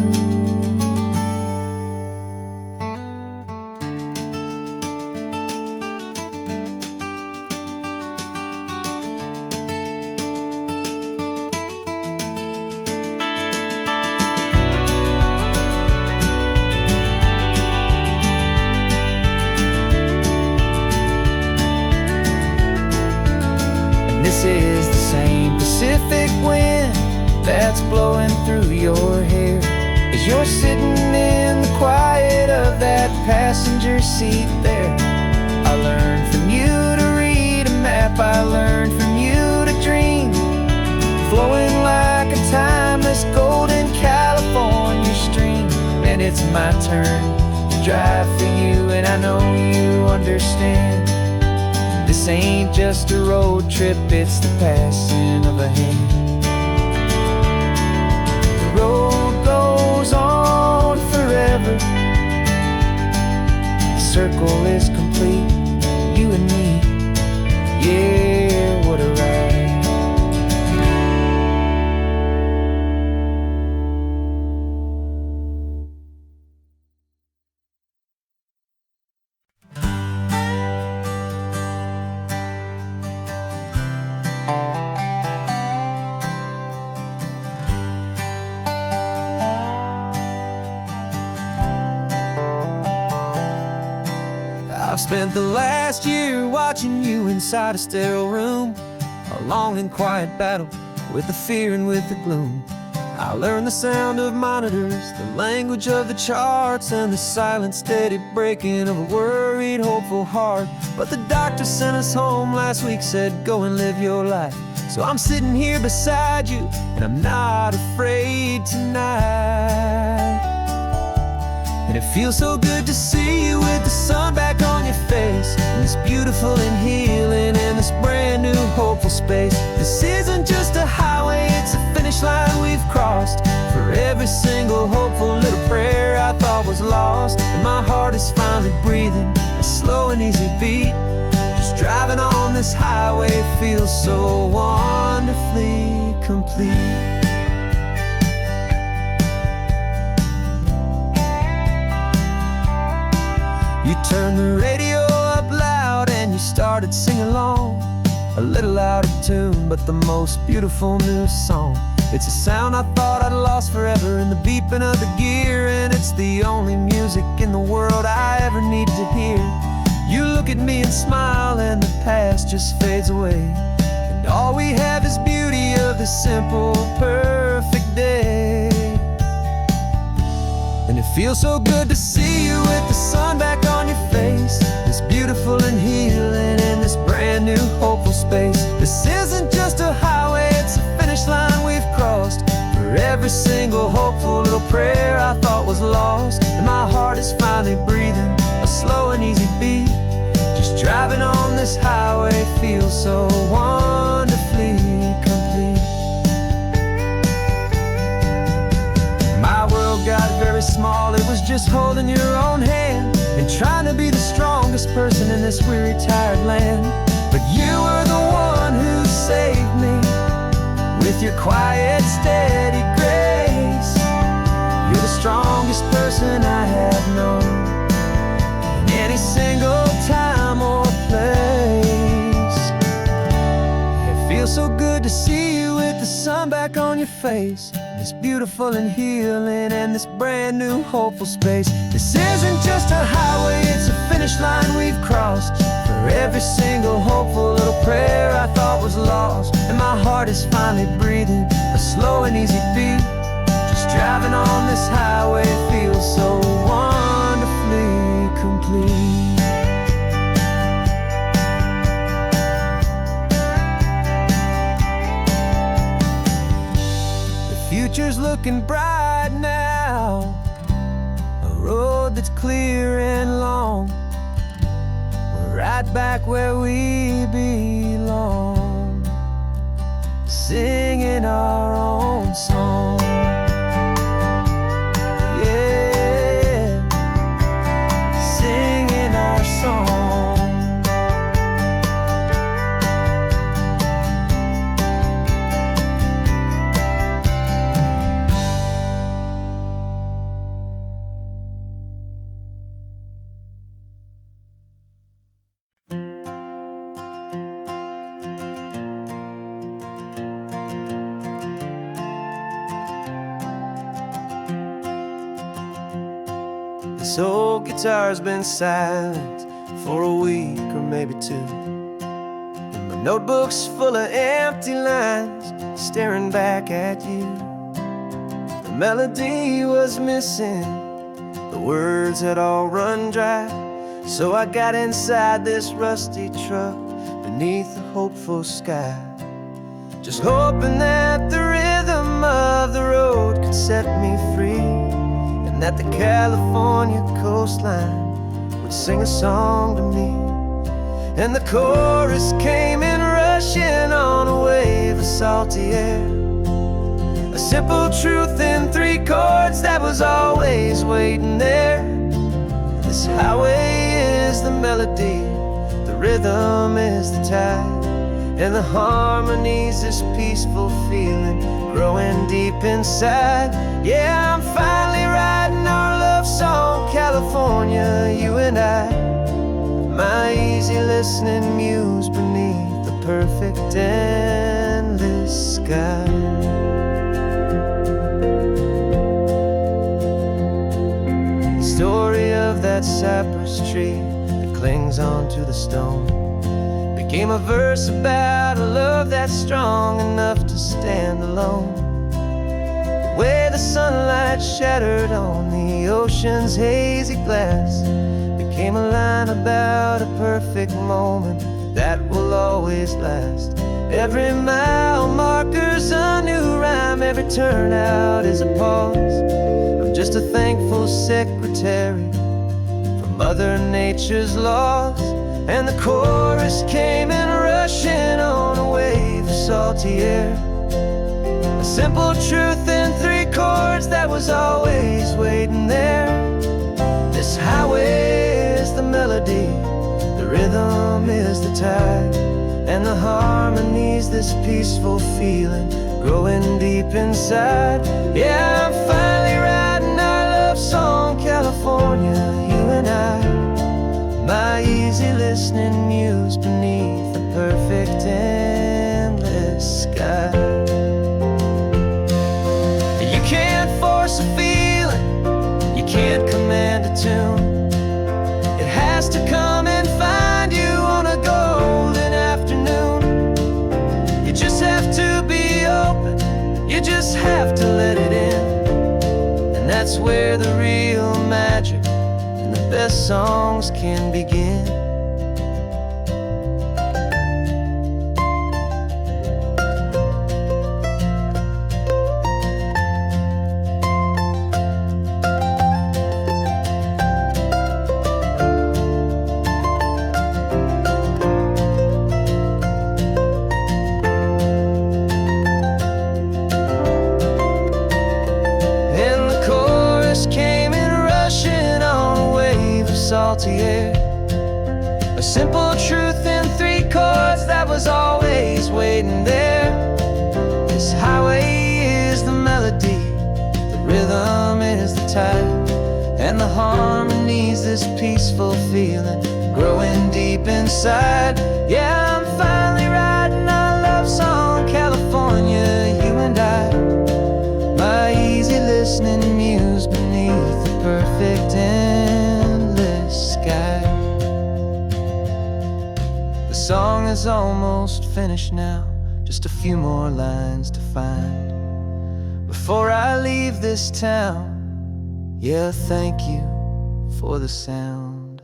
This is the same Pacific wind that's blowing through your hair as you're sitting in the quiet of that passenger seat there. I learned from you to read a map, I learned from you to dream, flowing like a timeless golden California stream. And it's my turn to drive for you, and I know you understand. This ain't just a road trip, it's the passing of a hand. The road goes on forever, the circle is complete, you and me, yeah, what a ride. I've spent the last year watching you inside a sterile room, a long and quiet battle with the fear and with the gloom. I learned the sound of monitors, the language of the charts, and the silent steady breaking of a worried, hopeful heart. But the doctor sent us home last week, said go and live your life. So I'm sitting here beside you, and I'm not afraid tonight. And it feels so good to see you with the sun back on your face, and this beautiful and healing in this brand new hopeful space. This isn't just a highway, it's a finish line we've crossed. For every single hopeful little prayer I thought was lost, and my heart is finally breathing a slow and easy beat. Just driving on this highway feels so wonderfully complete. You turned the radio up loud and you started singing along, a little out of tune, but the most beautiful new song. It's a sound I thought I'd lost forever in the beeping of the gear, and it's the only music in the world I ever need to hear. You look at me and smile, and the past just fades away, and all we have is beauty of this simple, perfect day. And it feels so good to see you with the sun back on your face, this beautiful and healing in this brand new hopeful space. This isn't just a highway, it's a finish line we've crossed. For every single hopeful little prayer I thought was lost, and my heart is finally breathing a slow and easy beat. Just driving on this highway feels so wonderfully complete. My world got very small, it was just holding your own hand and trying to be the strongest person in this weary, tired land. But you were the one who saved me with your quiet, steady grace. You're the strongest person I have known in any single time or place. It feels so good to see you with the sun back on your face. place, this beautiful and healing, and this brand new hopeful space. This isn't just a highway, it's a finish line we've crossed. For every single hopeful little prayer I thought was lost, and my heart is finally breathing a slow and easy beat. Just driving on this highway feels so wonderfully complete. Future's looking bright now, a road that's clear and long. We're right back where we belong, singing our own song. Yeah, singing our song. This old guitar's been silent for a week or maybe two, and my notebook's full of empty lines staring back at you. The melody was missing, the words had all run dry, so I got inside this rusty truck beneath a hopeful sky, just hoping that the rhythm of the road could set me free, that the California coastline would sing a song to me. And the chorus came in rushing on a wave of salty air, a simple truth in 3 chords that was always waiting there. This highway is the melody, the rhythm is the tide, and the harmony's this peaceful feeling growing deep inside. Yeah, I'm finally writing our love song, California, you and I, my easy listening muse beneath the perfect endless sky. The story of that cypress tree that clings onto the stone became a verse about a love that's strong enough to stand alone. The way the sunlight shattered on the ocean's hazy glass became a line about a perfect moment that will always last. Every mile marker's a new rhyme, every turnout is a pause. I'm just a thankful secretary for Mother Nature's laws. And the chorus came in rushing on a wave of salty air, a simple truth in 3 chords that was always waiting there. This highway is the melody, the rhythm is the tide, and the harmony's this peaceful feeling growing deep inside. Yeah, I'm finally writing our love song, California, you and I, my easy listening muse beneath the perfect endless sky. You can't force a feeling, you can't command a tune. It has to come and find you on a golden afternoon. You just have to be open, you just have to let it in, and that's where the real magic, the best songs can begin. And the chorus came in rushing on a wave of salty air, a simple truth in 3 chords that was always waiting there. This highway is the melody, the rhythm is the tide, and the harmony's this peaceful feeling growing deep inside. Yeah, I'm finally writing our love song, California, you and I, The song is almost finished now, just a few more lines to find before I leave this town. Yeah, thank you for the sound.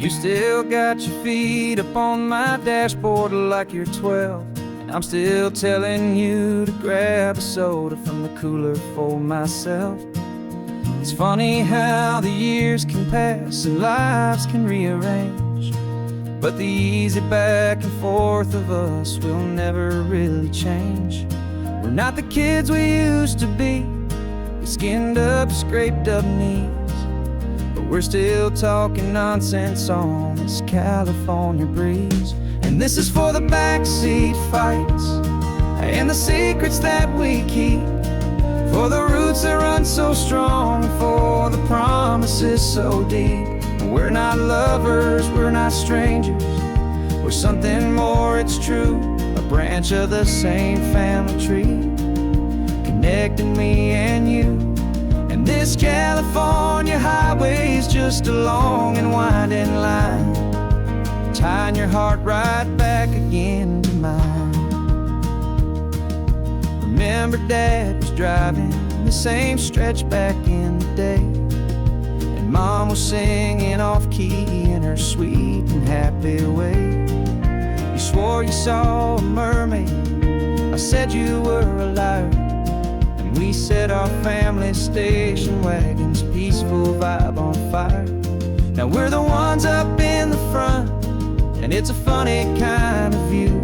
You still got your feet up on my dashboard like you're 12, and I'm still telling you to grab a soda from the cooler for myself. It's funny how the years can pass and lives can rearrange, but the easy back and forth of us will never really change. We're not the kids we used to be, with skinned up, scraped up knees, but we're still talking nonsense on this California breeze. And this is for the backseat fights and the secrets that we keep, for the roots that run so strong, for the promises so deep. We're not lovers, we're not strangers, we're something more, it's true. A branch of the same family tree, connecting me and you. And this California highway's just a long and winding line, tying your heart right back again to mine. Remember Dad was driving the same stretch back in the day, and Mom was singing off-key in her sweet and happy way. You swore you saw a mermaid, I said you were a liar, and we set our family station wagon's peaceful vibe on fire. Now we're the ones up in the front, and it's a funny kind of view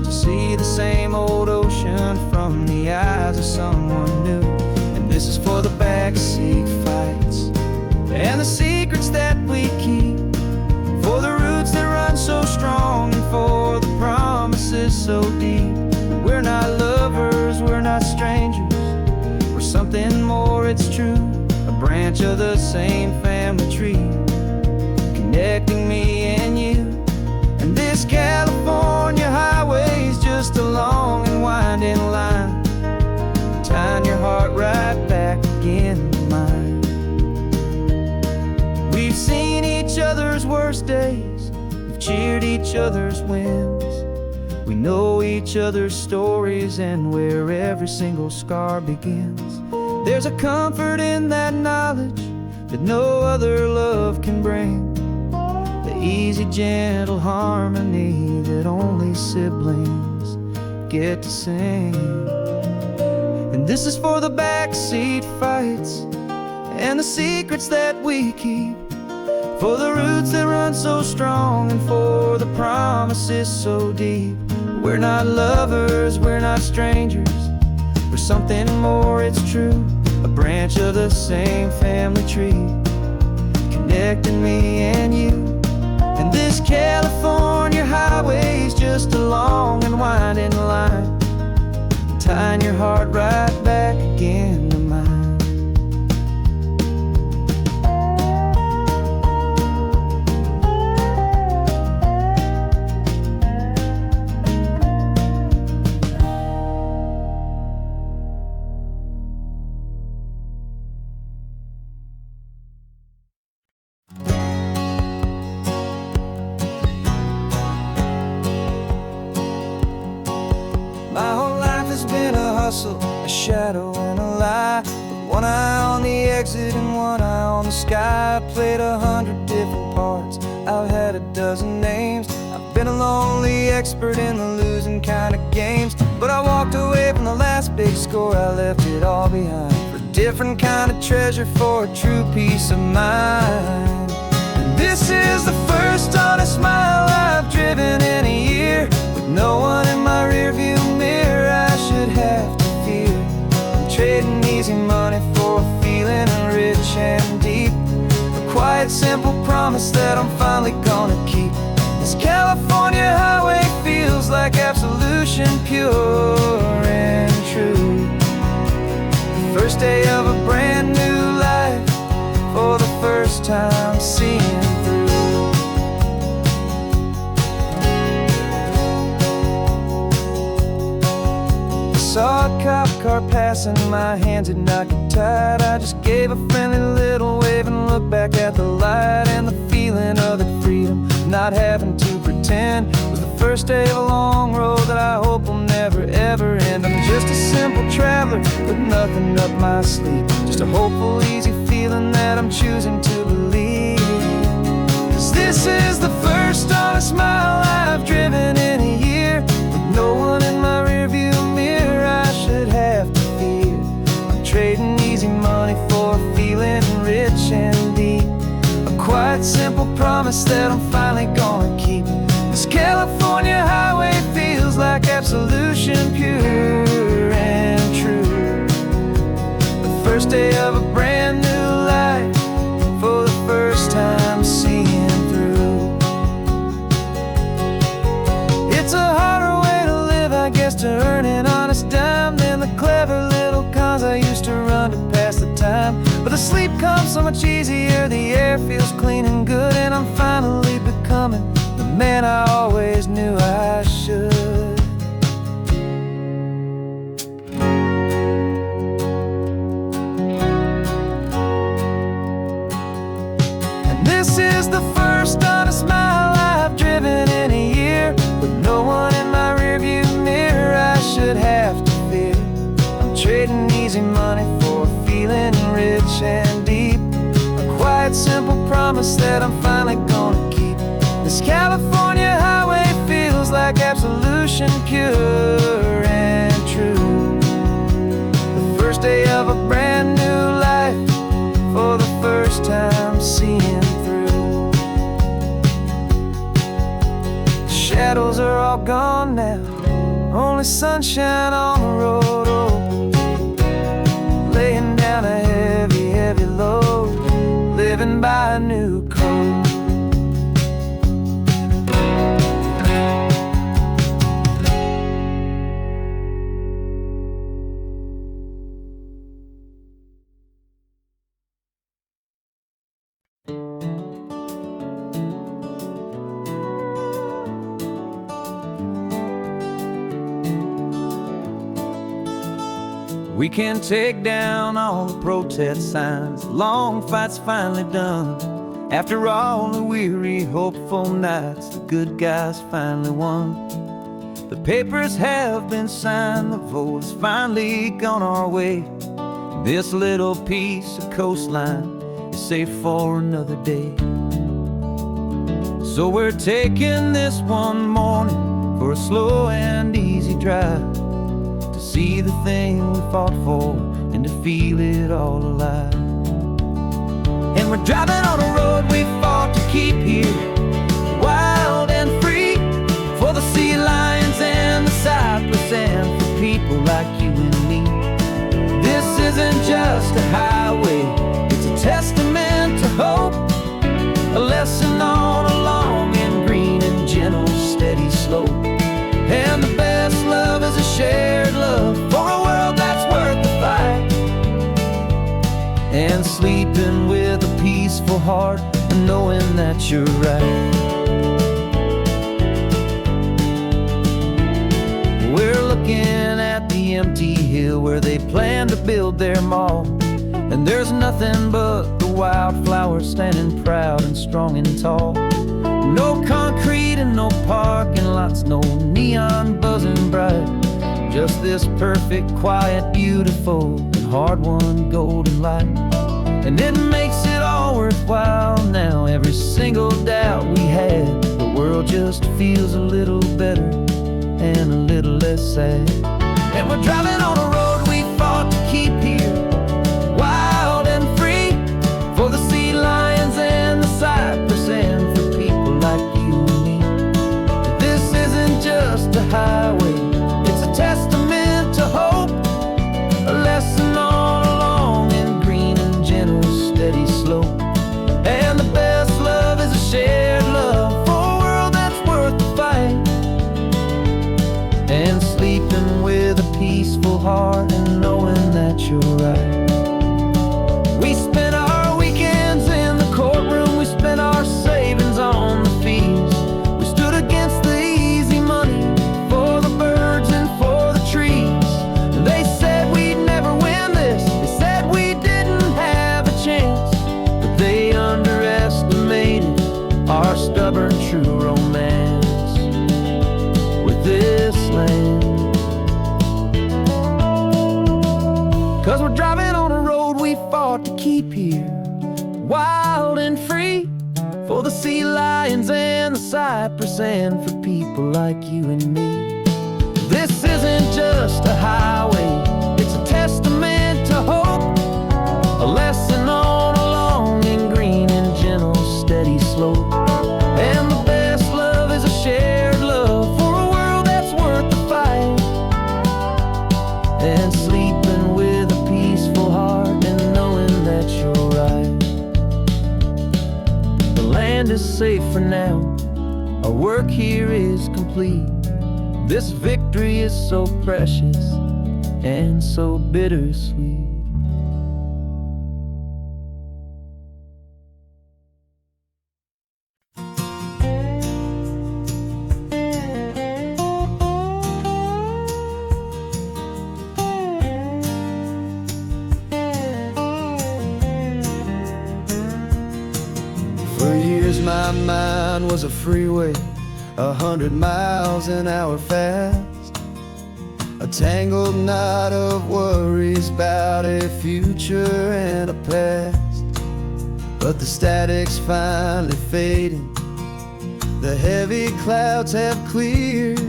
to see the same old ocean from the eyes of someone new. And this is for the backseat fights and the secrets that we keep, for the roots that run so strong, and for the promises so deep. We're not lovers, we're not strangers, we're something more, it's true. A branch of the same family tree, connecting me and you. And this California highway's just a long and winding line, tying your heart right back again to mine. We've seen each other's worst days, we've cheered each other's wins, we know each other's stories and where every single scar begins. There's a comfort in that knowledge that no other love can bring, the easy, gentle harmony that only siblings get to sing. And this is for the backseat fights and the secrets that we keep, for the roots that run so strong, and for the promises so deep. We're not lovers, we're not strangers, we're something more, it's true. A branch of the same family tree, connecting me and you. And this California highway's just a long and winding line, tying your heart right back again to mine. My whole life has been a hustle, a shadow and a lie, with one eye on the exit and one eye on the sky. I've played 100 different parts, I've had a dozen names, I've been a lonely expert in the losing kind of games. But I walked away from the last big score, I left it all behind, for a different kind of treasure, for a true peace of mind. And this is the first honest mile I've driven in a year, with no one in my rearview mirror I should have to fear. I'm trading easy money for a feeling rich and deep, a quiet, simple promise that I'm finally gonna keep. This California highway feels like absolution, pure and true. The first day of a brand new life, first time seeing through. Saw a cop car passing, my hands had not got tied. I just gave a friendly little wave and looked back at the light. And the feeling of the freedom, not having to pretend, was the first day of a long road that I hope will never ever end. I'm just a simple traveler with nothing up my sleeve, just a hopeful, easy feeling that I'm choosing to believe. 'Cause this is the first honest mile I've driven in a year, with no one in my rearview mirror I should have to fear. I'm trading easy money for feeling rich and deep, a quiet, simple promise that I'm finally gonna keep. This California highway feels like absolution, pure and true. The first day of a brand new life, for the first time seeing through. It's a harder way to live, I guess, to earn an honest dime than the clever little cons I used to run to pass the time. But the sleep comes so much easier, the air feels clean and good, and I'm finally becoming the man I always knew I should. And this is the first honest mile I've driven in a year, with no one in my rearview mirror I should have to fear. I'm trading easy money for feeling rich and deep, a quiet, simple promise that I'm finally gonna keep. This California highway feels like absolution, pure and true. The first day of a brand new life, for the first time seeing through. The shadows are all gone now, only sunshine on the road. Oh, laying down a heavy, heavy load, living by a new code. We can take down all the protest signs, long fight's finally done. After all the weary, hopeful nights, the good guys finally won. The papers have been signed, the vote has finally gone our way. This little piece of coastline is safe for another day. So we're taking this one morning for a slow and easy drive, to see the thing we fought for and to feel it all alive. And we're driving on a road we fought to keep here, wild and free, for the sea lions and the cypress and for people like you and me. This isn't just a highway, it's a testament to hope, a lesson on a long and green and gentle steady slope. And the best love is a shared love for a world that's worth the fight, and sleeping with a peaceful heart and knowing that you're right. We're looking at the empty hill where they plan to build their mall, and there's nothing but the wildflowers standing proud and strong and tall. No concrete and no parking lots, no neon buzzing bright, just this perfect, quiet, beautiful, and hard-won golden light. And it makes it all worthwhile now, every single doubt we had. The world just feels a little better and a little less sad. And we're driving on a road we fought to keep here, wild and free, for the sea lions and the cypress and for people like you and me. This isn't just a highway, it's a testament to hope, a lesson on a long and green and gentle steady slope. And the best love is a shared love for a world that's worth the fight, and sleeping with a peaceful heart and knowing that you're right. We spent our weekends in the cold keep here, wild and free, for the sea lions and the cypress, and for people like you and me. This isn't just a highway, it's a testament to hope, a lesson on a long and green and gentle steady slope. And the best love is a shared love for a world that's worth the fight, and sleeping with a peaceful heart and knowing that you're right. The land is safe for now, our work here is complete. This victory is so precious and so bittersweet. For years my mind was a freeway, 100 miles an hour fast, a tangled knot of worries about a future and a past. But the static's finally fading, the heavy clouds have cleared,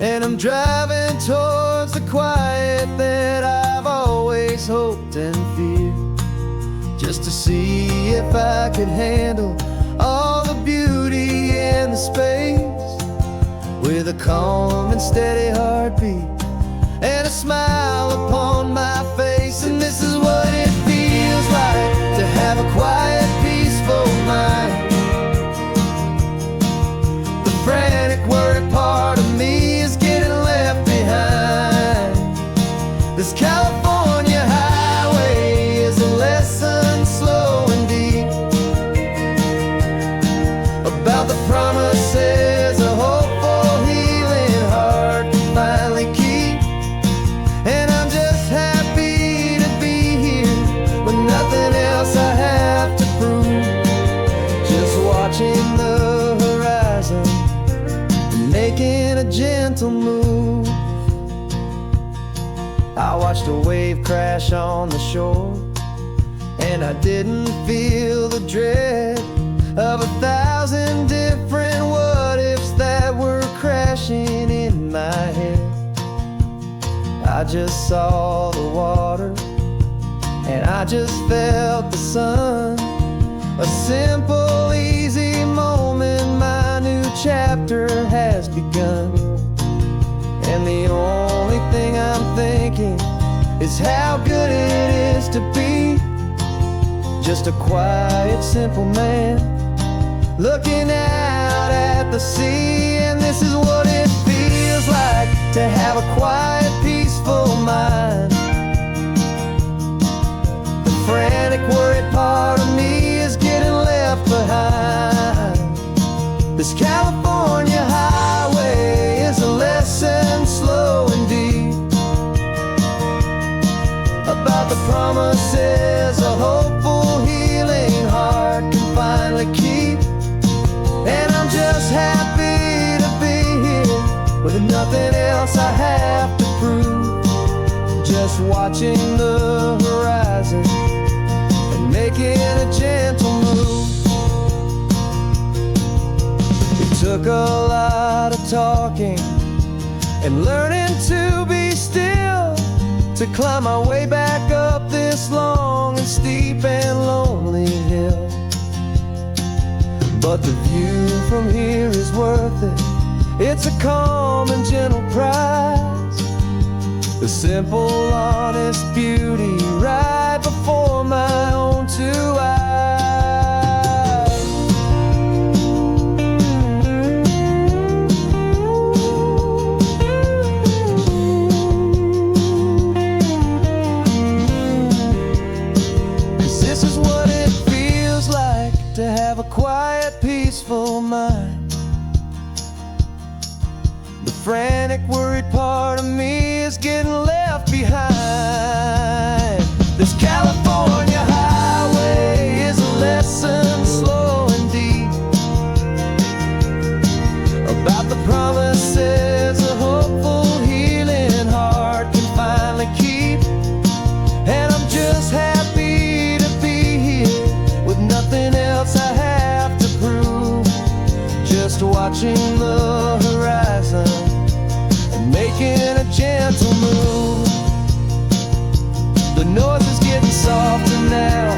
and I'm driving towards the quiet that I've always hoped and feared, just to see if I could handle all the beauty and the space, with a calm and steady heartbeat and a smile upon my face. And this is what it feels like to have a quiet, peaceful mind. The frantic, worried part of me is getting left behind. This California highway is a lesson slow and deep about the promises a hopeful, healing heart can finally keep. And I'm just happy to be here with nothing else I have to prove, just watching the horizon and making a gentle move. I watched a wave crash on the shore, and I didn't feel the dread of 1,000 different what-ifs that were crashing in my head. I just saw the water, and I just felt the sun. A simple, easy moment, my new chapter has begun. And the only thing I'm thinking is how good it is to be just a quiet, simple man looking out at the sea. And this is what it feels like to have a quiet, peaceful mind. The frantic, worried part of me is getting left behind. This California highway is a lesson slow and deep about the promises a hopeful, healing heart can finally keep. And I'm just happy to be here with nothing else I have to prove, just watching the horizon and making a gentle move. It took a lot of talking and learning to be still to climb my way back up this long and steep and lonely hill. But the view from here is worth it. It's a calm and gentle prize, the simple, honest beauty right before my own two eyes. To have a quiet, peaceful mind. The frantic, worried part of me is getting left behind. This California highway is a lesson slow and deep about the promises a hopeful, healing heart can finally keep. And I'm just happy to be watching the horizon and making a gentle move. The noise is getting softer now,